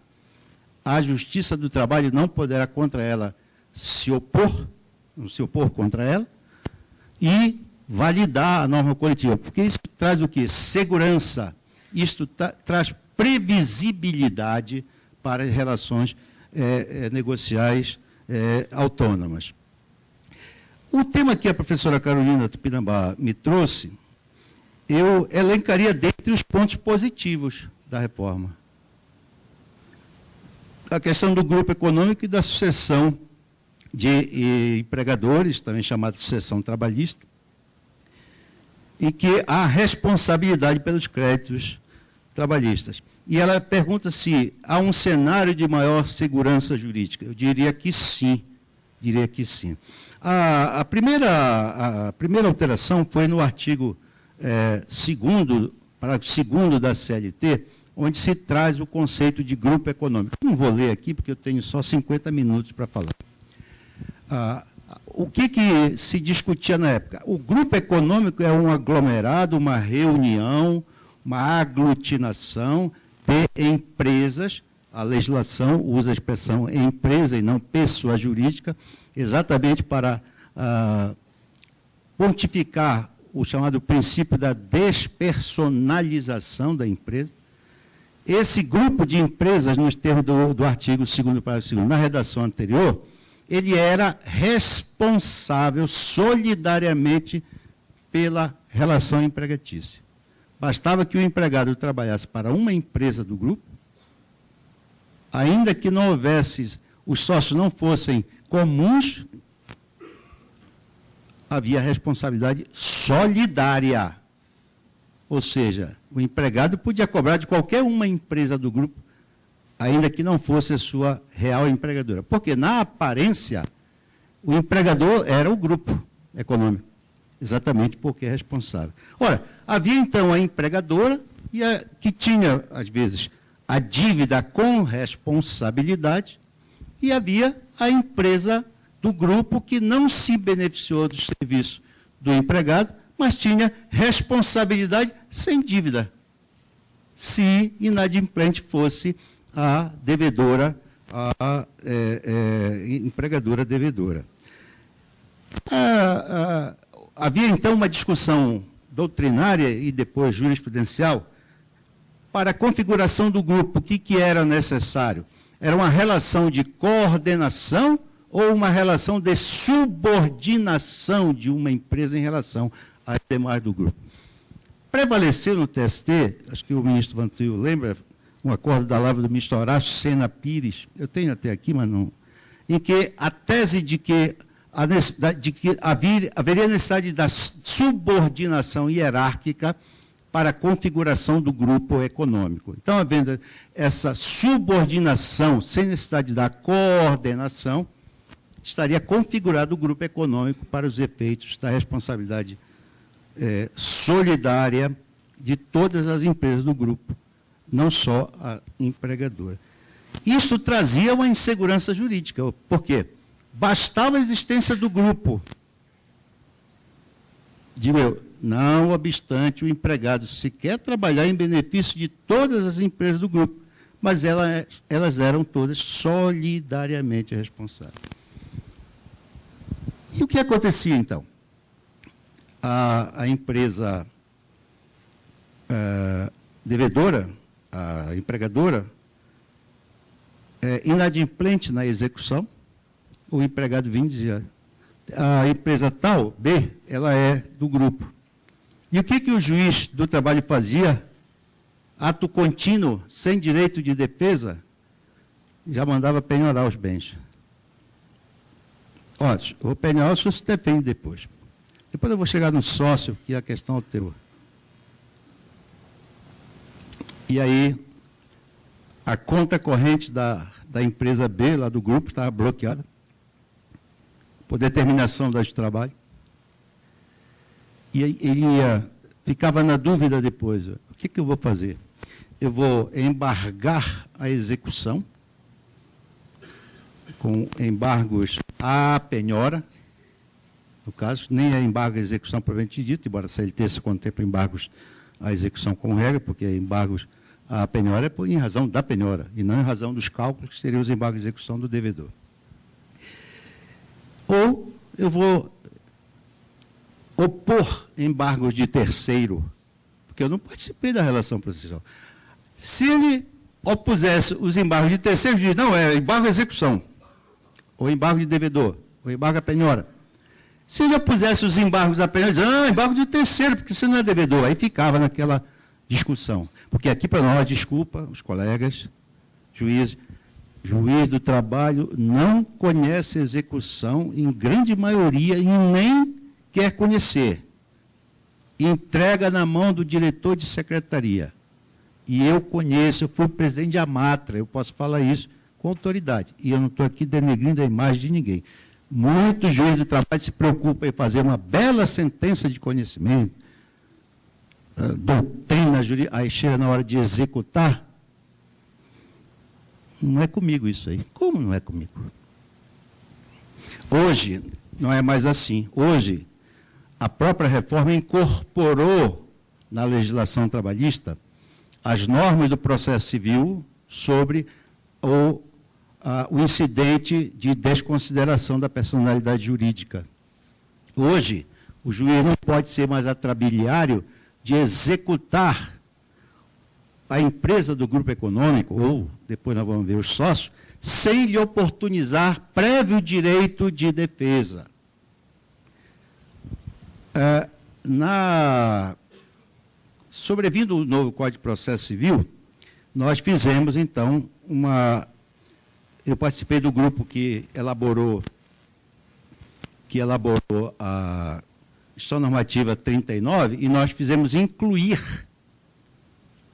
a Justiça do Trabalho não poderá contra ela se opor contra ela e validar a norma coletiva. Porque isso traz o quê? Segurança. Isto traz previsibilidade para as relações negociais autônomas. O tema que a professora Carolina Tupinambá me trouxe, eu elencaria dentre os pontos positivos da reforma. A questão do grupo econômico e da sucessão de empregadores, também chamada sucessão trabalhista, em que há responsabilidade pelos créditos trabalhistas. E ela pergunta se há um cenário de maior segurança jurídica. Eu diria que sim. A primeira alteração foi no artigo 2º, parágrafo 2º da CLT, onde se traz o conceito de grupo econômico. Não vou ler aqui, porque eu tenho só 50 minutos para falar. O que se discutia na época? O grupo econômico é um aglomerado, uma reunião, uma aglutinação de empresas. A legislação usa a expressão empresa e não pessoa jurídica, exatamente para pontificar o chamado princípio da despersonalização da empresa. Esse grupo de empresas, nos termos do artigo 2º, parágrafo 2º, na redação anterior, ele era responsável solidariamente pela relação empregatícia. Bastava que o empregado trabalhasse para uma empresa do grupo, ainda que não houvesse, os sócios não fossem comuns, havia responsabilidade solidária. Ou seja, o empregado podia cobrar de qualquer uma empresa do grupo, ainda que não fosse a sua real empregadora. Porque, na aparência, o empregador era o grupo econômico, exatamente porque é responsável. Ora, havia então a empregadora, que tinha, às vezes, a dívida com responsabilidade, e havia a empresa do grupo que não se beneficiou do serviço do empregado, mas tinha responsabilidade sem dívida, se inadimplente fosse a devedora, a empregadora devedora. Havia, então, uma discussão doutrinária e depois jurisprudencial para a configuração do grupo. O que era necessário? Era uma relação de coordenação ou uma relação de subordinação de uma empresa em relação às demais do grupo. Prevaleceu no TST, acho que o ministro Vantuil lembra, um acordo da lavra do ministro Horácio Sena Pires, eu tenho até aqui, mas não, em que a tese de que haveria necessidade da subordinação hierárquica para a configuração do grupo econômico. Então, havendo essa subordinação sem necessidade da coordenação, estaria configurado o grupo econômico para os efeitos da responsabilidade solidária de todas as empresas do grupo, não só a empregadora. Isso trazia uma insegurança jurídica. Por quê? Bastava a existência do grupo. Digo eu, não obstante o empregado se quer trabalhar em benefício de todas as empresas do grupo, mas elas eram todas solidariamente responsáveis. E o que acontecia, então? A empresa devedora, a empregadora, inadimplente na execução, o empregado vinha e dizia, a empresa tal, B, ela é do grupo. E o que o juiz do trabalho fazia? Ato contínuo, sem direito de defesa, já mandava penhorar os bens. Ó, o penhorar o senhor se defende depois. Depois eu vou chegar no sócio, que a questão alterou. E aí, a conta corrente da empresa B, lá do grupo, estava bloqueada, por determinação da de trabalho. E ele ficava na dúvida depois, o que eu vou fazer? Eu vou embargar a execução, com embargos à penhora, no caso, nem é embargo à execução propriamente dito, embora a CLT se contempla embargos à execução como regra, porque embargos à penhora é em razão da penhora, e não em razão dos cálculos que seriam os embargos à execução do devedor. Ou eu vou opor embargos de terceiro, porque eu não participei da relação processual. Se ele opusesse os embargos de terceiro, diz, não, é embargo à execução, ou embargo de devedor, ou embargo à penhora. Se ele opusesse os embargos à penhora, diz, embargo de terceiro, porque você não é devedor. Aí ficava naquela discussão. Porque aqui, para nós, desculpa, os colegas, juízes, juiz do trabalho não conhece execução, em grande maioria, e nem quer conhecer. Entrega na mão do diretor de secretaria. E eu conheço, eu fui presidente de Amatra, eu posso falar isso com autoridade. E eu não estou aqui denegrindo a imagem de ninguém. Muitos juízes do trabalho se preocupam em fazer uma bela sentença de conhecimento, doutrina jurídica, aí chega na hora de executar. Não é comigo isso aí. Como não é comigo? Hoje, não é mais assim. Hoje, a própria reforma incorporou na legislação trabalhista as normas do processo civil sobre o incidente de desconsideração da personalidade jurídica. Hoje, o juiz não pode ser mais atrabiliário de executar a empresa do grupo econômico, ou, depois nós vamos ver, os sócios, sem lhe oportunizar prévio direito de defesa. Sobrevindo o novo Código de Processo Civil, nós fizemos, então, eu participei do grupo que elaborou Instituição Normativa 39, e nós fizemos incluir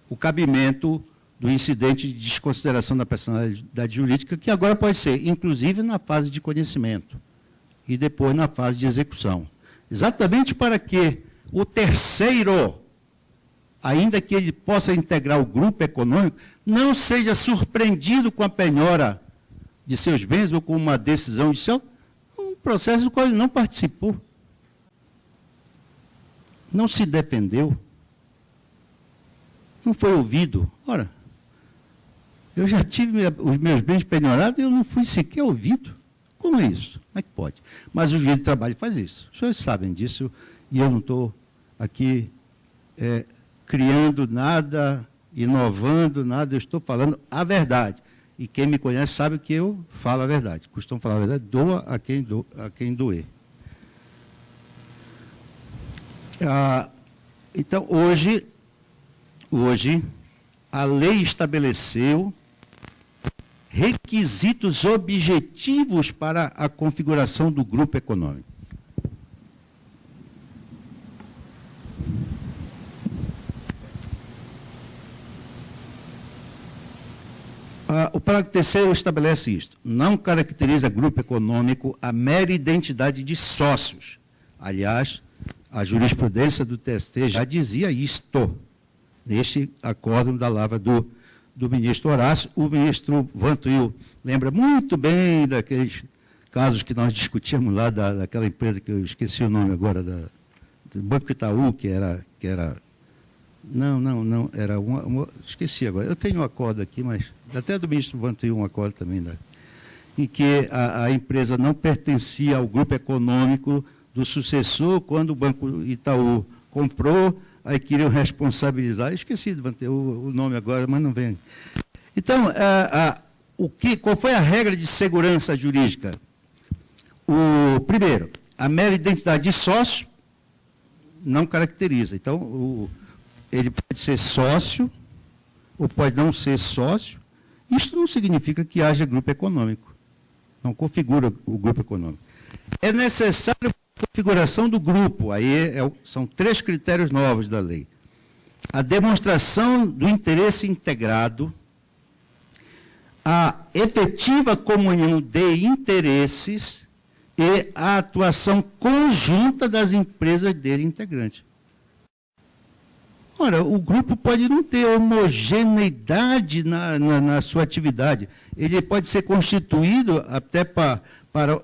o cabimento do incidente de desconsideração da personalidade jurídica, que agora pode ser, inclusive, na fase de conhecimento e depois na fase de execução. Exatamente para que o terceiro, ainda que ele possa integrar o grupo econômico, não seja surpreendido com a penhora de seus bens ou com uma decisão judicial, um processo do qual ele não participou. Não se defendeu. Não foi ouvido. Ora, eu já tive os meus bens penhorados e eu não fui sequer ouvido. Como é isso? Como é que pode? Mas o juiz de trabalho faz isso. Os senhores sabem disso e eu não estou aqui criando nada, inovando nada, eu estou falando a verdade. E quem me conhece sabe que eu falo a verdade. Costumo falar a verdade, doa a quem doer. Então, hoje, a lei estabeleceu requisitos objetivos para a configuração do grupo econômico. O parágrafo 3º estabelece isto. Não caracteriza grupo econômico a mera identidade de sócios. Aliás, a jurisprudência do TST já dizia isto, neste acórdão da lavra do ministro Horácio. O ministro Vantuil lembra muito bem daqueles casos que nós discutimos lá, daquela empresa que eu esqueci o nome agora, do Banco Itaú, que era não, era esqueci agora. Eu tenho um acordo aqui, mas até do ministro Vantuil um acordo também, em que a empresa não pertencia ao grupo econômico do sucessor, quando o Banco Itaú comprou, aí queriam responsabilizar. Eu esqueci de manter o nome agora, mas não vem. Então, qual foi a regra de segurança jurídica? Primeiro, a mera identidade de sócio não caracteriza. Então, ele pode ser sócio ou pode não ser sócio. Isto não significa que haja grupo econômico. Não configura o grupo econômico. É necessário a configuração do grupo. Aí são 3 critérios novos da lei. A demonstração do interesse integrado, a efetiva comunhão de interesses e a atuação conjunta das empresas dele integrantes. Ora, o grupo pode não ter homogeneidade na sua atividade. Ele pode ser constituído até para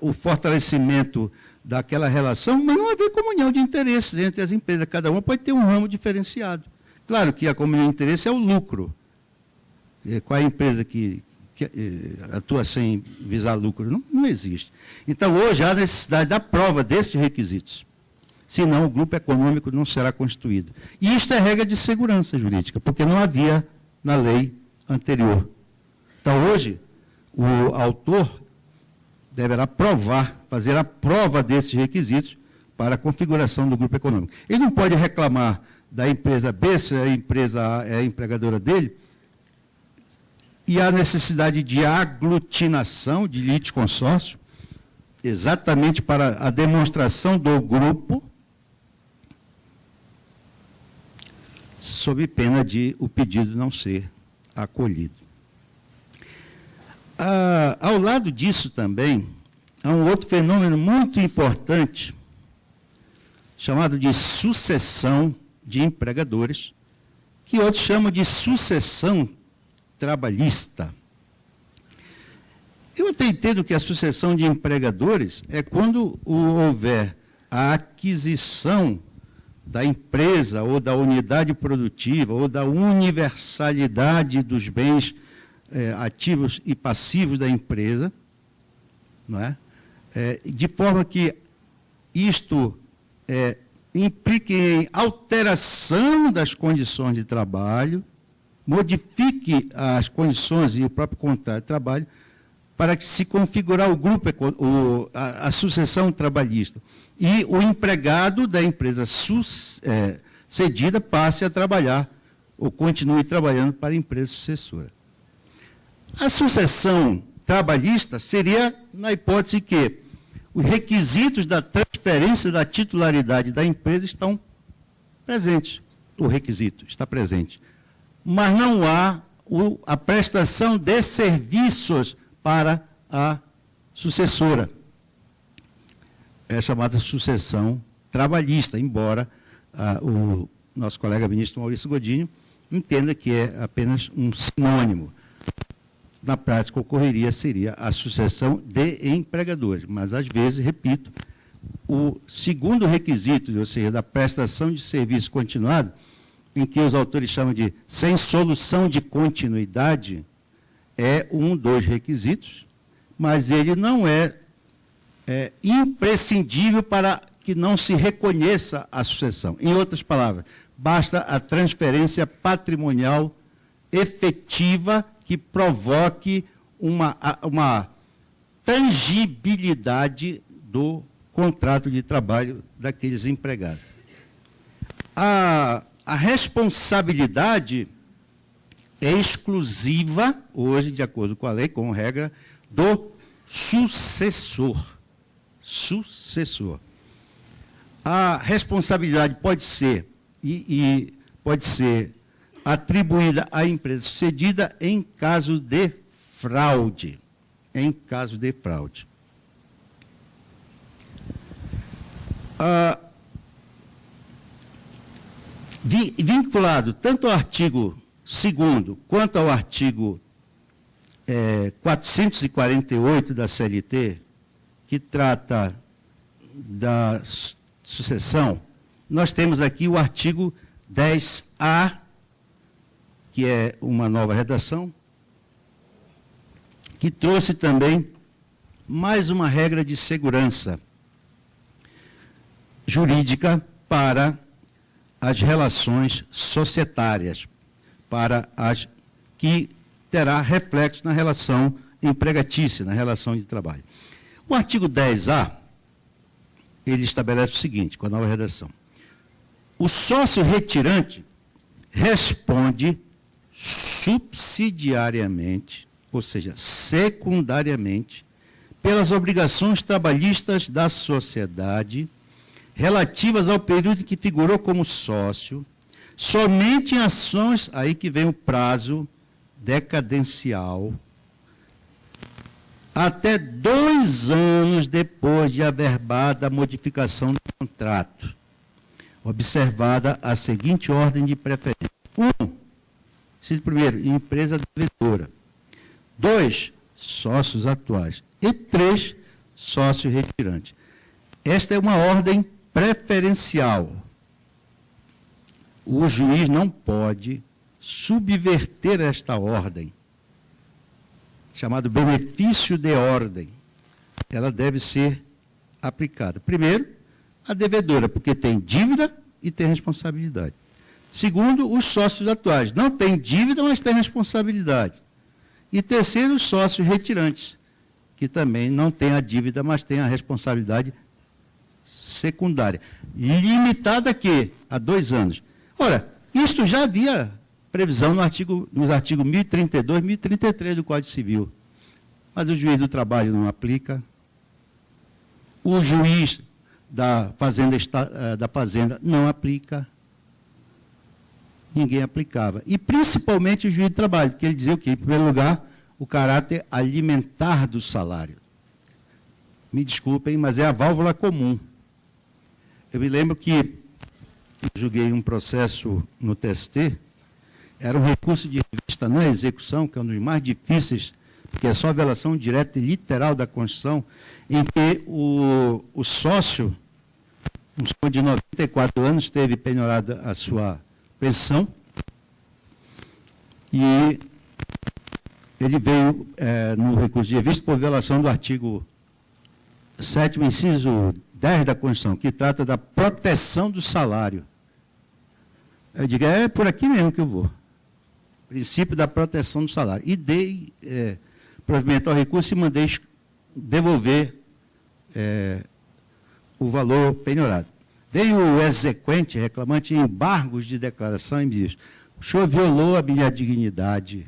o fortalecimento daquela relação, mas não haver comunhão de interesses entre as empresas. Cada uma pode ter um ramo diferenciado. Claro que a comunhão de interesse é o lucro. Qual é a empresa que atua sem visar lucro? Não existe. Então, hoje, há necessidade da prova desses requisitos. Senão, o grupo econômico não será constituído. E isto é regra de segurança jurídica, porque não havia na lei anterior. Então, hoje, o autor deverá fazer a prova desses requisitos para a configuração do grupo econômico. Ele não pode reclamar da empresa B, se a empresa A é a empregadora dele, e há necessidade de aglutinação, de litisconsórcio, exatamente para a demonstração do grupo, sob pena de o pedido não ser acolhido. Ao lado disso também, há um outro fenômeno muito importante, chamado de sucessão de empregadores, que outros chamam de sucessão trabalhista. Eu até entendo que a sucessão de empregadores é quando houver a aquisição da empresa, ou da unidade produtiva, ou da universalidade dos bens ativos e passivos da empresa, não é? De forma que isto implique em alteração das condições de trabalho, modifique as condições e o próprio contrato de trabalho, para que se configurar o grupo, a sucessão trabalhista. E o empregado da empresa cedida passe a trabalhar, ou continue trabalhando para a empresa sucessora. A sucessão trabalhista seria na hipótese que os requisitos da transferência da titularidade da empresa estão presentes. O requisito está presente. Mas não há a prestação de serviços para a sucessora. É chamada sucessão trabalhista, embora o nosso colega ministro Maurício Godinho entenda que é apenas um sinônimo. Na prática, seria a sucessão de empregadores. Mas, às vezes, repito, o segundo requisito, ou seja, da prestação de serviço continuado, em que os autores chamam de sem solução de continuidade, é um dos requisitos, mas ele não é imprescindível para que não se reconheça a sucessão. Em outras palavras, basta a transferência patrimonial efetiva que provoque uma tangibilidade do contrato de trabalho daqueles empregados. A responsabilidade é exclusiva, hoje, de acordo com a lei, com regra, do sucessor. Sucessor. A responsabilidade pode ser, pode ser atribuída à empresa sucedida em caso de fraude. Em caso de fraude. Vinculado tanto ao artigo 2º quanto ao artigo 448 da CLT, que trata da sucessão, nós temos aqui o artigo 10A, que é uma nova redação, que trouxe também mais uma regra de segurança jurídica para as relações societárias, que terá reflexo na relação empregatícia, na relação de trabalho. O artigo 10A, ele estabelece o seguinte, com a nova redação: o sócio retirante responde subsidiariamente, ou seja, secundariamente, pelas obrigações trabalhistas da sociedade relativas ao período em que figurou como sócio, somente em ações, aí que vem o prazo decadencial, até 2 anos depois de averbada a modificação do contrato, observada a seguinte ordem de preferência: 1. Primeiro, empresa devedora. 2, sócios atuais. E 3, sócio retirante. Esta é uma ordem preferencial. O juiz não pode subverter esta ordem, chamado benefício de ordem. Ela deve ser aplicada. Primeiro, a devedora, porque tem dívida e tem responsabilidade. Segundo, os sócios atuais. Não tem dívida, mas tem responsabilidade. E terceiro, os sócios retirantes, que também não tem a dívida, mas tem a responsabilidade secundária. Limitada a quê? A 2 anos. Ora, isto já havia previsão nos artigos 1032 e 1033 do Código Civil. Mas o juiz do trabalho não aplica. O juiz da fazenda não aplica. Ninguém aplicava. E principalmente o juiz do trabalho, porque ele dizia o quê? Em primeiro lugar, o caráter alimentar do salário. Me desculpem, mas é a válvula comum. Eu me lembro que eu julguei um processo no TST, era um recurso de revista na execução, que é um dos mais difíceis, porque é só a violação direta e literal da Constituição, em que o sócio, um senhor de 94 anos, teve penhorada a sua pensão, e ele veio no recurso de revista por violação do artigo 7º, inciso 10 da Constituição, que trata da proteção do salário. Eu digo, é por aqui mesmo que eu vou. Princípio da proteção do salário. E dei provimento ao recurso e mandei devolver o valor penhorado. Veio o exequente, reclamante, em embargos de declaração e me diz: o senhor violou a minha dignidade.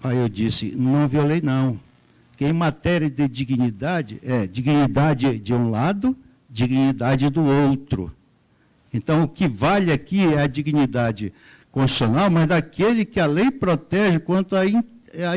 Aí eu disse: não violei não. porque em matéria de dignidade, é dignidade de um lado, dignidade do outro. Então, o que vale aqui é a dignidade constitucional, mas daquele que a lei protege quanto à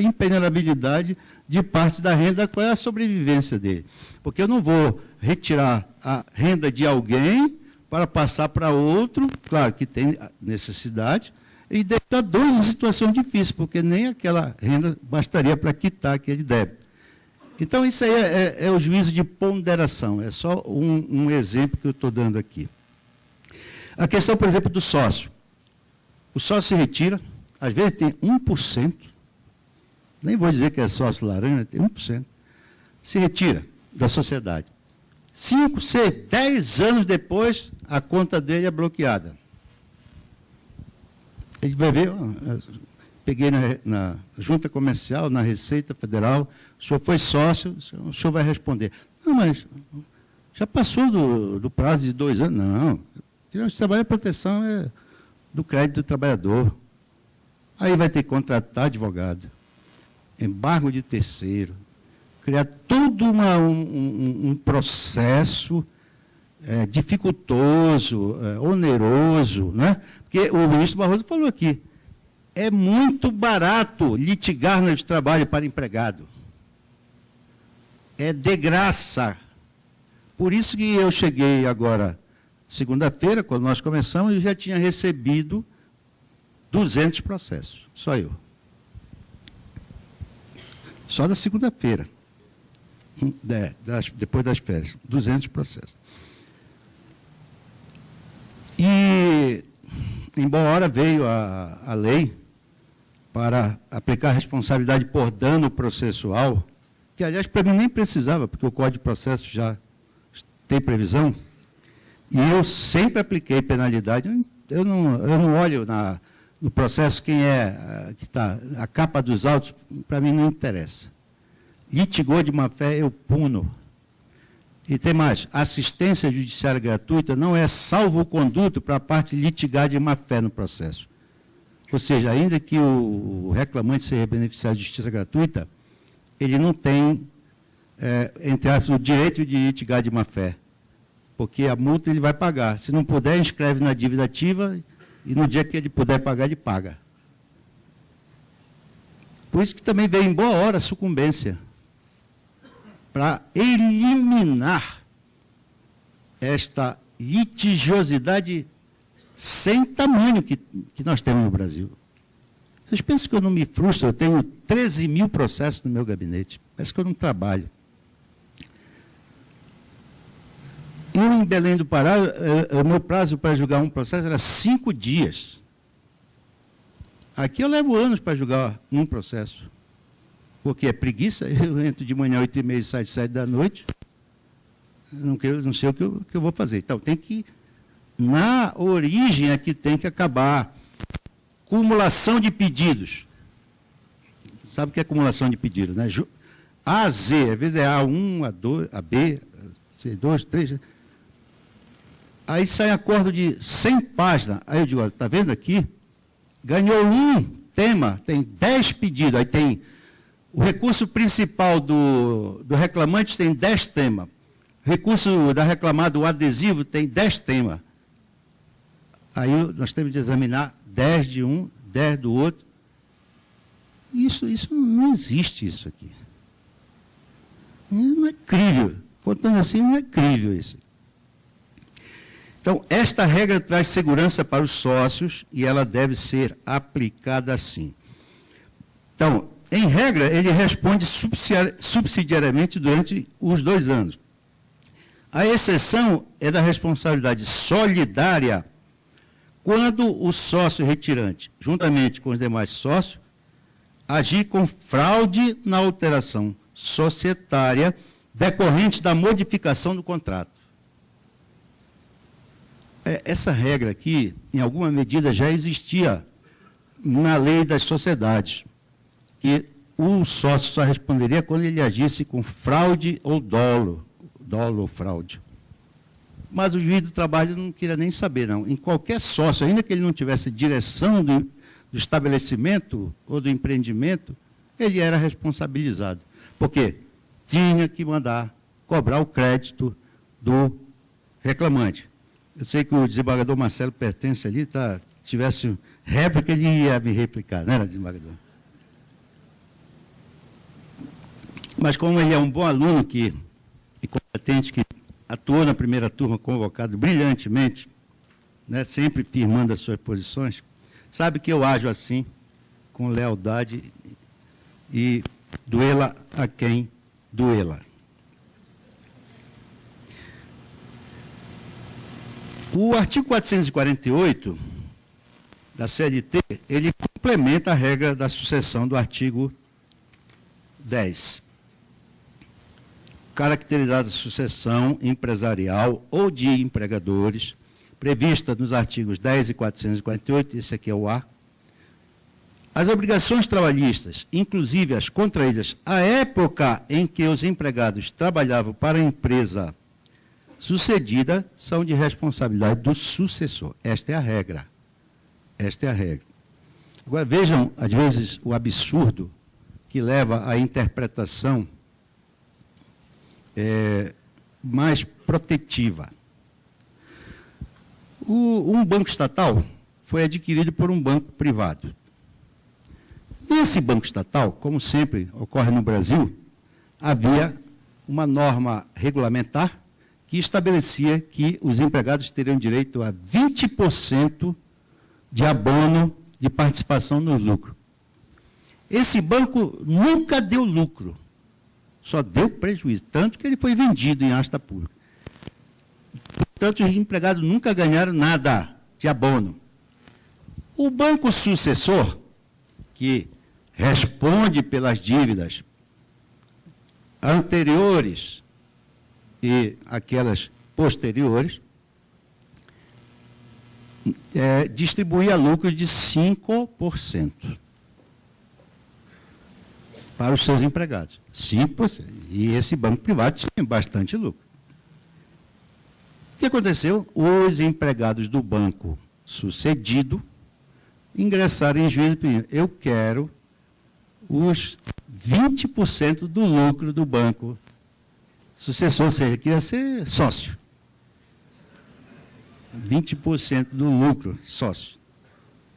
impenhorabilidade de parte da renda, qual é a sobrevivência dele. Porque eu não vou retirar a renda de alguém para passar para outro, claro que tem necessidade, e deixar dois em situação difícil, porque nem aquela renda bastaria para quitar aquele débito. Então, isso aí é o juízo de ponderação, é só um exemplo que eu estou dando aqui. A questão, por exemplo, do sócio. O sócio se retira, às vezes tem 1%, nem vou dizer que é sócio laranja, tem 1%, se retira da sociedade. 5, 6, 10 anos depois, a conta dele é bloqueada. Ele vai ver, peguei na Junta Comercial, na Receita Federal, o senhor foi sócio, o senhor vai responder. Não, mas já passou do prazo de 2 anos. Não, o trabalho de proteção é do crédito do trabalhador. Aí vai ter que contratar advogado, embargo de terceiro, criar todo um processo dificultoso, oneroso, né? Porque o ministro Barroso falou aqui, é muito barato litigar no trabalho para empregado. É de graça. Por isso que eu cheguei agora, segunda-feira, quando nós começamos, eu já tinha recebido 200 processos, só eu. Só da segunda-feira, depois das férias, 200 processos. E, embora veio a lei para aplicar a responsabilidade por dano processual, que, aliás, para mim nem precisava, porque o Código de Processo já tem previsão, e eu sempre apliquei penalidade. Eu não olho no processo quem que está, a capa dos autos, para mim não interessa. Litigou de má-fé, eu puno. E tem mais, assistência judiciária gratuita não é salvo-conduto para a parte litigar de má-fé no processo. Ou seja, ainda que o reclamante seja beneficiário de justiça gratuita, ele não tem, entre aspas, o direito de litigar de má-fé, porque a multa ele vai pagar. Se não puder, inscreve na dívida ativa e no dia que ele puder pagar, ele paga. Por isso que também veio em boa hora a sucumbência, para eliminar esta litigiosidade sem tamanho que nós temos no Brasil. Vocês pensam que eu não me frustro? Eu tenho 13 mil processos no meu gabinete. Parece que eu não trabalho. Eu, em Belém do Pará, o meu prazo para julgar um processo era 5 dias. Aqui eu levo anos para julgar um processo. Porque é preguiça, eu entro de manhã 8h30 e saio 7 da noite, não sei o que eu vou fazer. Então, tem que, na origem é que tem que acabar. Cumulação de pedidos. Sabe o que é acumulação de pedidos, né? A a Z, às vezes é A1, A2, AB, C2, 3. Aí sai acordo de 100 páginas. Aí eu digo, olha, está vendo aqui? Ganhou um tema, tem 10 pedidos, aí tem... O recurso principal do reclamante tem 10 temas. O recurso da reclamada, o adesivo, tem 10 temas. Aí nós temos de examinar 10 de um, 10 do outro. Isso não existe, isso aqui. Não é crível. Contando assim, não é crível isso. Então, esta regra traz segurança para os sócios e ela deve ser aplicada assim. Então, em regra, ele responde subsidiariamente durante os 2 anos. A exceção é da responsabilidade solidária quando o sócio retirante, juntamente com os demais sócios, agir com fraude na alteração societária decorrente da modificação do contrato. Essa regra aqui, em alguma medida, já existia na lei das sociedades, que o sócio só responderia quando ele agisse com fraude ou dolo ou fraude. Mas o juiz do trabalho não queria nem saber, não. Em qualquer sócio, ainda que ele não tivesse direção do estabelecimento ou do empreendimento, ele era responsabilizado. Porque tinha que mandar cobrar o crédito do reclamante. Eu sei que o desembargador Marcelo pertence ali, tá? Se tivesse réplica, ele ia me replicar, não era, desembargador? Mas como ele é um bom aluno e competente, que atuou na primeira turma convocado brilhantemente, né, sempre firmando as suas posições, sabe que eu ajo assim, com lealdade e doê-la a quem doê-la. O artigo 448 da CLT, ele complementa a regra da sucessão do artigo 10. Caracterizada sucessão empresarial ou de empregadores, prevista nos artigos 10 e 448, esse aqui é o A. As obrigações trabalhistas, inclusive as contraídas à época em que os empregados trabalhavam para a empresa sucedida, são de responsabilidade do sucessor. Esta é a regra. Esta é a regra. Agora, vejam, às vezes, o absurdo que leva à interpretação mais protetiva. Um banco estatal foi adquirido por um banco privado. Nesse banco estatal, como sempre ocorre no Brasil, havia uma norma regulamentar que estabelecia que os empregados teriam direito a 20% de abono de participação no lucro. Esse banco nunca deu lucro, só deu prejuízo, tanto que ele foi vendido em asta pública. Portanto, os empregados nunca ganharam nada de abono. O banco sucessor, que responde pelas dívidas anteriores e aquelas posteriores, distribuía lucros de 5% para os seus empregados. 5%. E esse banco privado tinha bastante lucro. O que aconteceu? Os empregados do banco sucedido ingressaram em juízo e pediram: eu quero os 20% do lucro do banco sucessor, ou seja, queria ser sócio. 20% do lucro, sócio.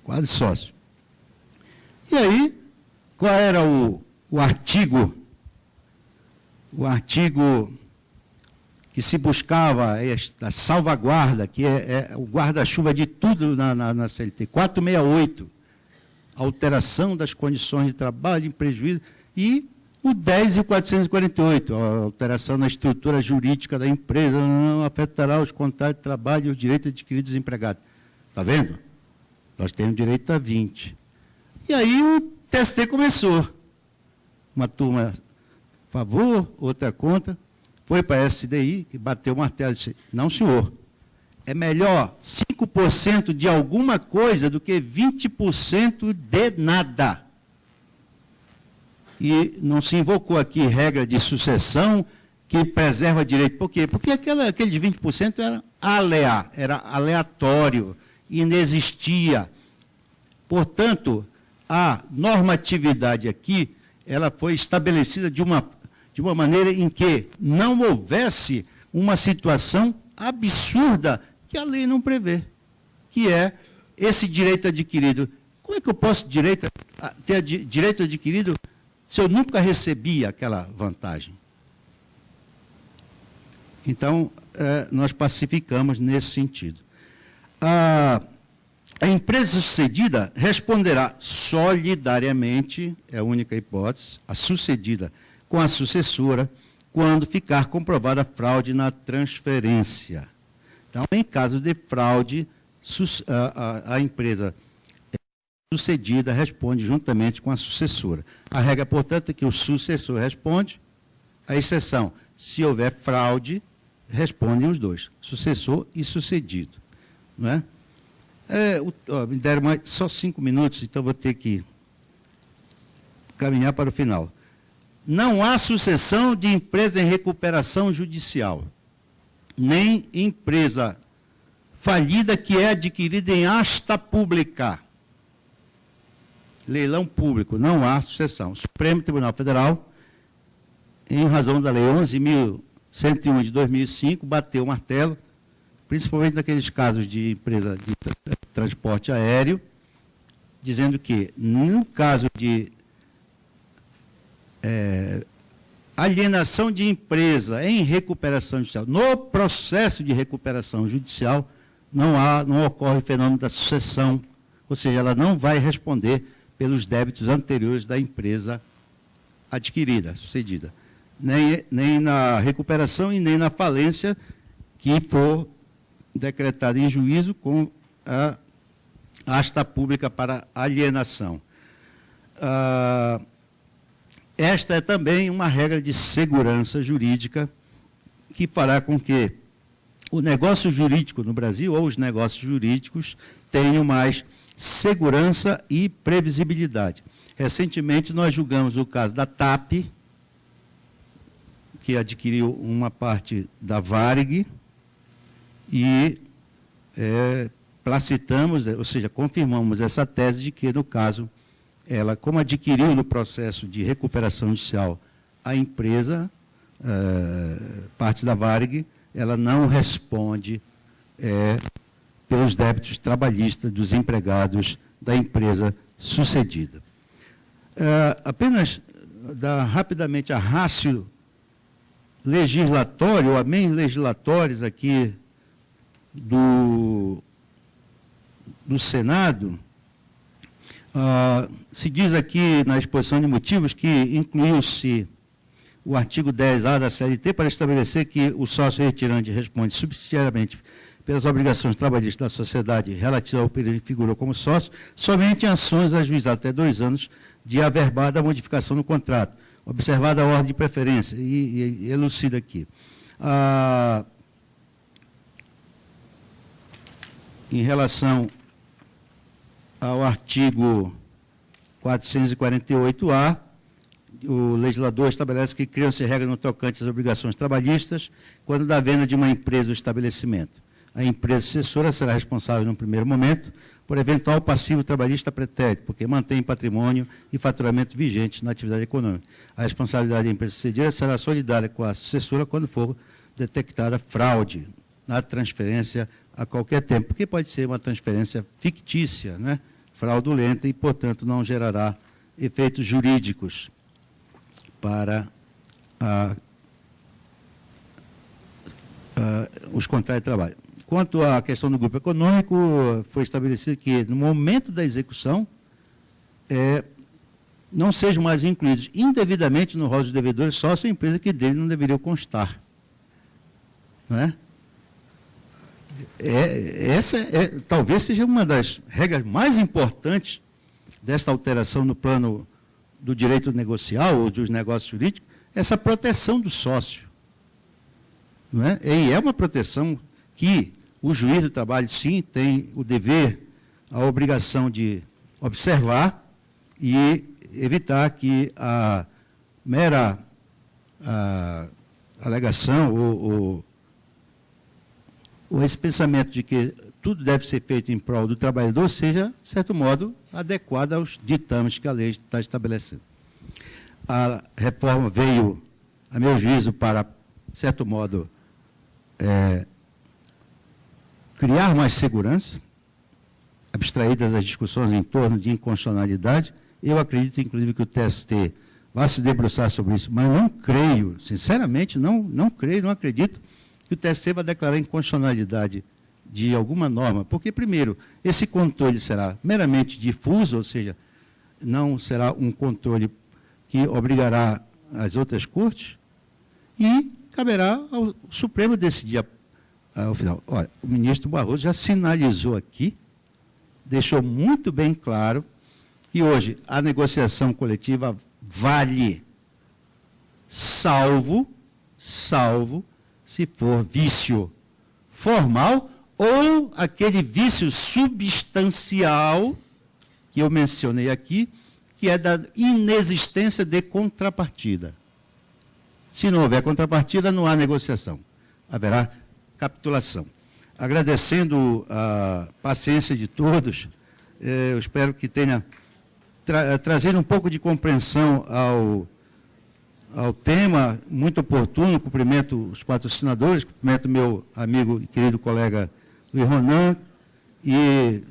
Quase sócio. E aí, qual era o artigo? O artigo que se buscava esta salvaguarda, que é o guarda-chuva de tudo na CLT, 468, alteração das condições de trabalho em prejuízo, e o 10 e 448, a alteração na estrutura jurídica da empresa não afetará os contratos de trabalho e os direitos adquiridos dos empregados. Está vendo? Nós temos direito a 20. E aí o TST começou. Uma turma a favor, outra contra. Foi para a SDI, que bateu o martelo e disse: não, senhor, é melhor 5% de alguma coisa do que 20% de nada. E não se invocou aqui regra de sucessão que preserva direito. Por quê? Porque aquele de 20% era aleatório, inexistia. Portanto, a normatividade aqui, ela foi estabelecida de uma maneira em que não houvesse uma situação absurda que a lei não prevê, que é esse direito adquirido. Como é que eu posso ter direito adquirido se eu nunca recebi aquela vantagem? Então, nós pacificamos nesse sentido. A empresa sucedida responderá solidariamente, é a única hipótese, a sucedida com a sucessora, quando ficar comprovada a fraude na transferência. Então, em caso de fraude, a empresa sucedida responde juntamente com a sucessora. A regra, portanto, é que o sucessor responde, a exceção, se houver fraude, respondem os dois, sucessor e sucedido. Não é? Me deram só 5 minutos, então vou ter que caminhar para o final. Não há sucessão de empresa em recuperação judicial, nem empresa falida que é adquirida em asta pública. Leilão público, não há sucessão. O Supremo Tribunal Federal em razão da Lei 11.101 de 2005, bateu o martelo, principalmente naqueles casos de empresa de transporte aéreo, dizendo que, no caso de alienação de empresa em recuperação judicial, no processo de recuperação judicial, não ocorre o fenômeno da sucessão, ou seja, ela não vai responder pelos débitos anteriores da empresa adquirida, sucedida, nem na recuperação e nem na falência que for decretada em juízo com a asta pública para alienação. Esta é também uma regra de segurança jurídica que fará com que o negócio jurídico no Brasil, ou os negócios jurídicos, tenham mais segurança e previsibilidade. Recentemente, nós julgamos o caso da TAP, que adquiriu uma parte da Varig, e placitamos, ou seja, confirmamos essa tese de que, no caso, ela, como adquiriu no processo de recuperação judicial a empresa, parte da Varig, ela não responde pelos débitos trabalhistas dos empregados da empresa sucedida. Apenas dar rapidamente a rácio legislatório, ou a meios legislatórios aqui do Senado, se diz aqui na exposição de motivos que incluiu-se o artigo 10A da CLT para estabelecer que o sócio retirante responde subsidiariamente pelas obrigações trabalhistas da sociedade relativas ao período que figurou como sócio, somente em ações ajuizadas até 2 anos de averbada modificação no contrato, observada a ordem de preferência, e elucida aqui. Em relação ao artigo 448-A, o legislador estabelece que criam-se regras no tocante às obrigações trabalhistas quando da venda de uma empresa ou estabelecimento. A empresa sucessora será responsável, no primeiro momento, por eventual passivo trabalhista pretérito, porque mantém patrimônio e faturamento vigentes na atividade econômica. A responsabilidade da empresa sucedida será solidária com a sucessora quando for detectada fraude na transferência a qualquer tempo, porque pode ser uma transferência fictícia, né? Fraudulenta, e, portanto, não gerará efeitos jurídicos para os contratos de trabalho. Quanto à questão do grupo econômico, foi estabelecido que, no momento da execução, não sejam mais incluídos indevidamente no rol de devedores sócio a empresa que dele não deveria constar. Não é? Essa talvez seja uma das regras mais importantes desta alteração no plano do direito negocial ou dos negócios jurídicos, essa proteção do sócio. Não é? E é uma proteção que o juiz do trabalho, sim, tem o dever, a obrigação de observar e evitar que a mera alegação ou esse pensamento de que tudo deve ser feito em prol do trabalhador seja, de certo modo, adequado aos ditames que a lei está estabelecendo. A reforma veio, a meu juízo, para, de certo modo, criar mais segurança, abstraídas as discussões em torno de inconstitucionalidade. Eu acredito, inclusive, que o TST vai se debruçar sobre isso, mas não creio, sinceramente, não creio, não acredito que o TST vai declarar inconstitucionalidade de alguma norma, porque, primeiro, esse controle será meramente difuso, ou seja, não será um controle que obrigará as outras cortes, e caberá ao Supremo decidir ao final. Olha, o ministro Barroso já sinalizou aqui, deixou muito bem claro, que hoje a negociação coletiva vale, salvo se for vício formal ou aquele vício substancial que eu mencionei aqui, que é da inexistência de contrapartida. Se não houver contrapartida, não há negociação. Haverá capitulação. Agradecendo a paciência de todos, eu espero que tenha trazido um pouco de compreensão ao tema, muito oportuno, cumprimento os patrocinadores, cumprimento meu amigo e querido colega Luiz Ronan, e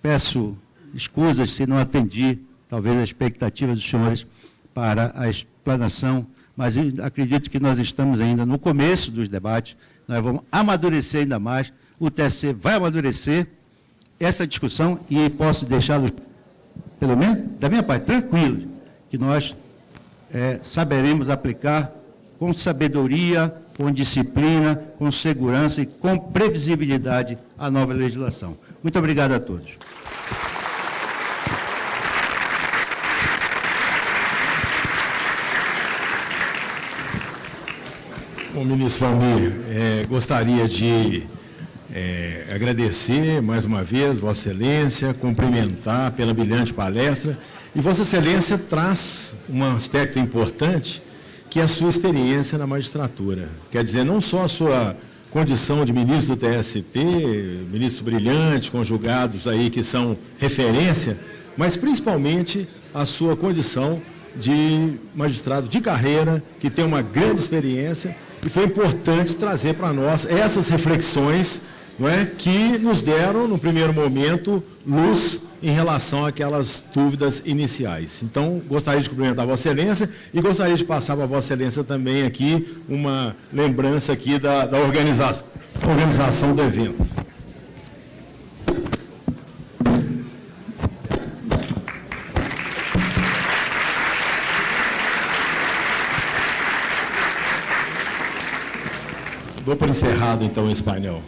peço escusas se não atendi, talvez, a expectativa dos senhores para a explanação, mas acredito que nós estamos ainda no começo dos debates, nós vamos amadurecer ainda mais, o TSE vai amadurecer essa discussão e posso deixá-los, pelo menos da minha parte, tranquilo, que nós saberemos aplicar com sabedoria, com disciplina, com segurança e com previsibilidade a nova legislação. Muito obrigado a todos. Bom, ministro Valmir, gostaria de agradecer mais uma vez Vossa Excelência, cumprimentar pela brilhante palestra, e Vossa Excelência traz um aspecto importante, que é a sua experiência na magistratura. Quer dizer, não só a sua condição de ministro do TST, ministro brilhante, com julgados aí que são referência, mas principalmente a sua condição de magistrado de carreira, que tem uma grande experiência, e foi importante trazer para nós essas reflexões, não é, que nos deram, no primeiro momento, luz em relação àquelas dúvidas iniciais. Então, gostaria de cumprimentar a Vossa Excelência e gostaria de passar para a Vossa Excelência também aqui uma lembrança aqui da organização do evento. Dou por encerrado, então, em espanhol.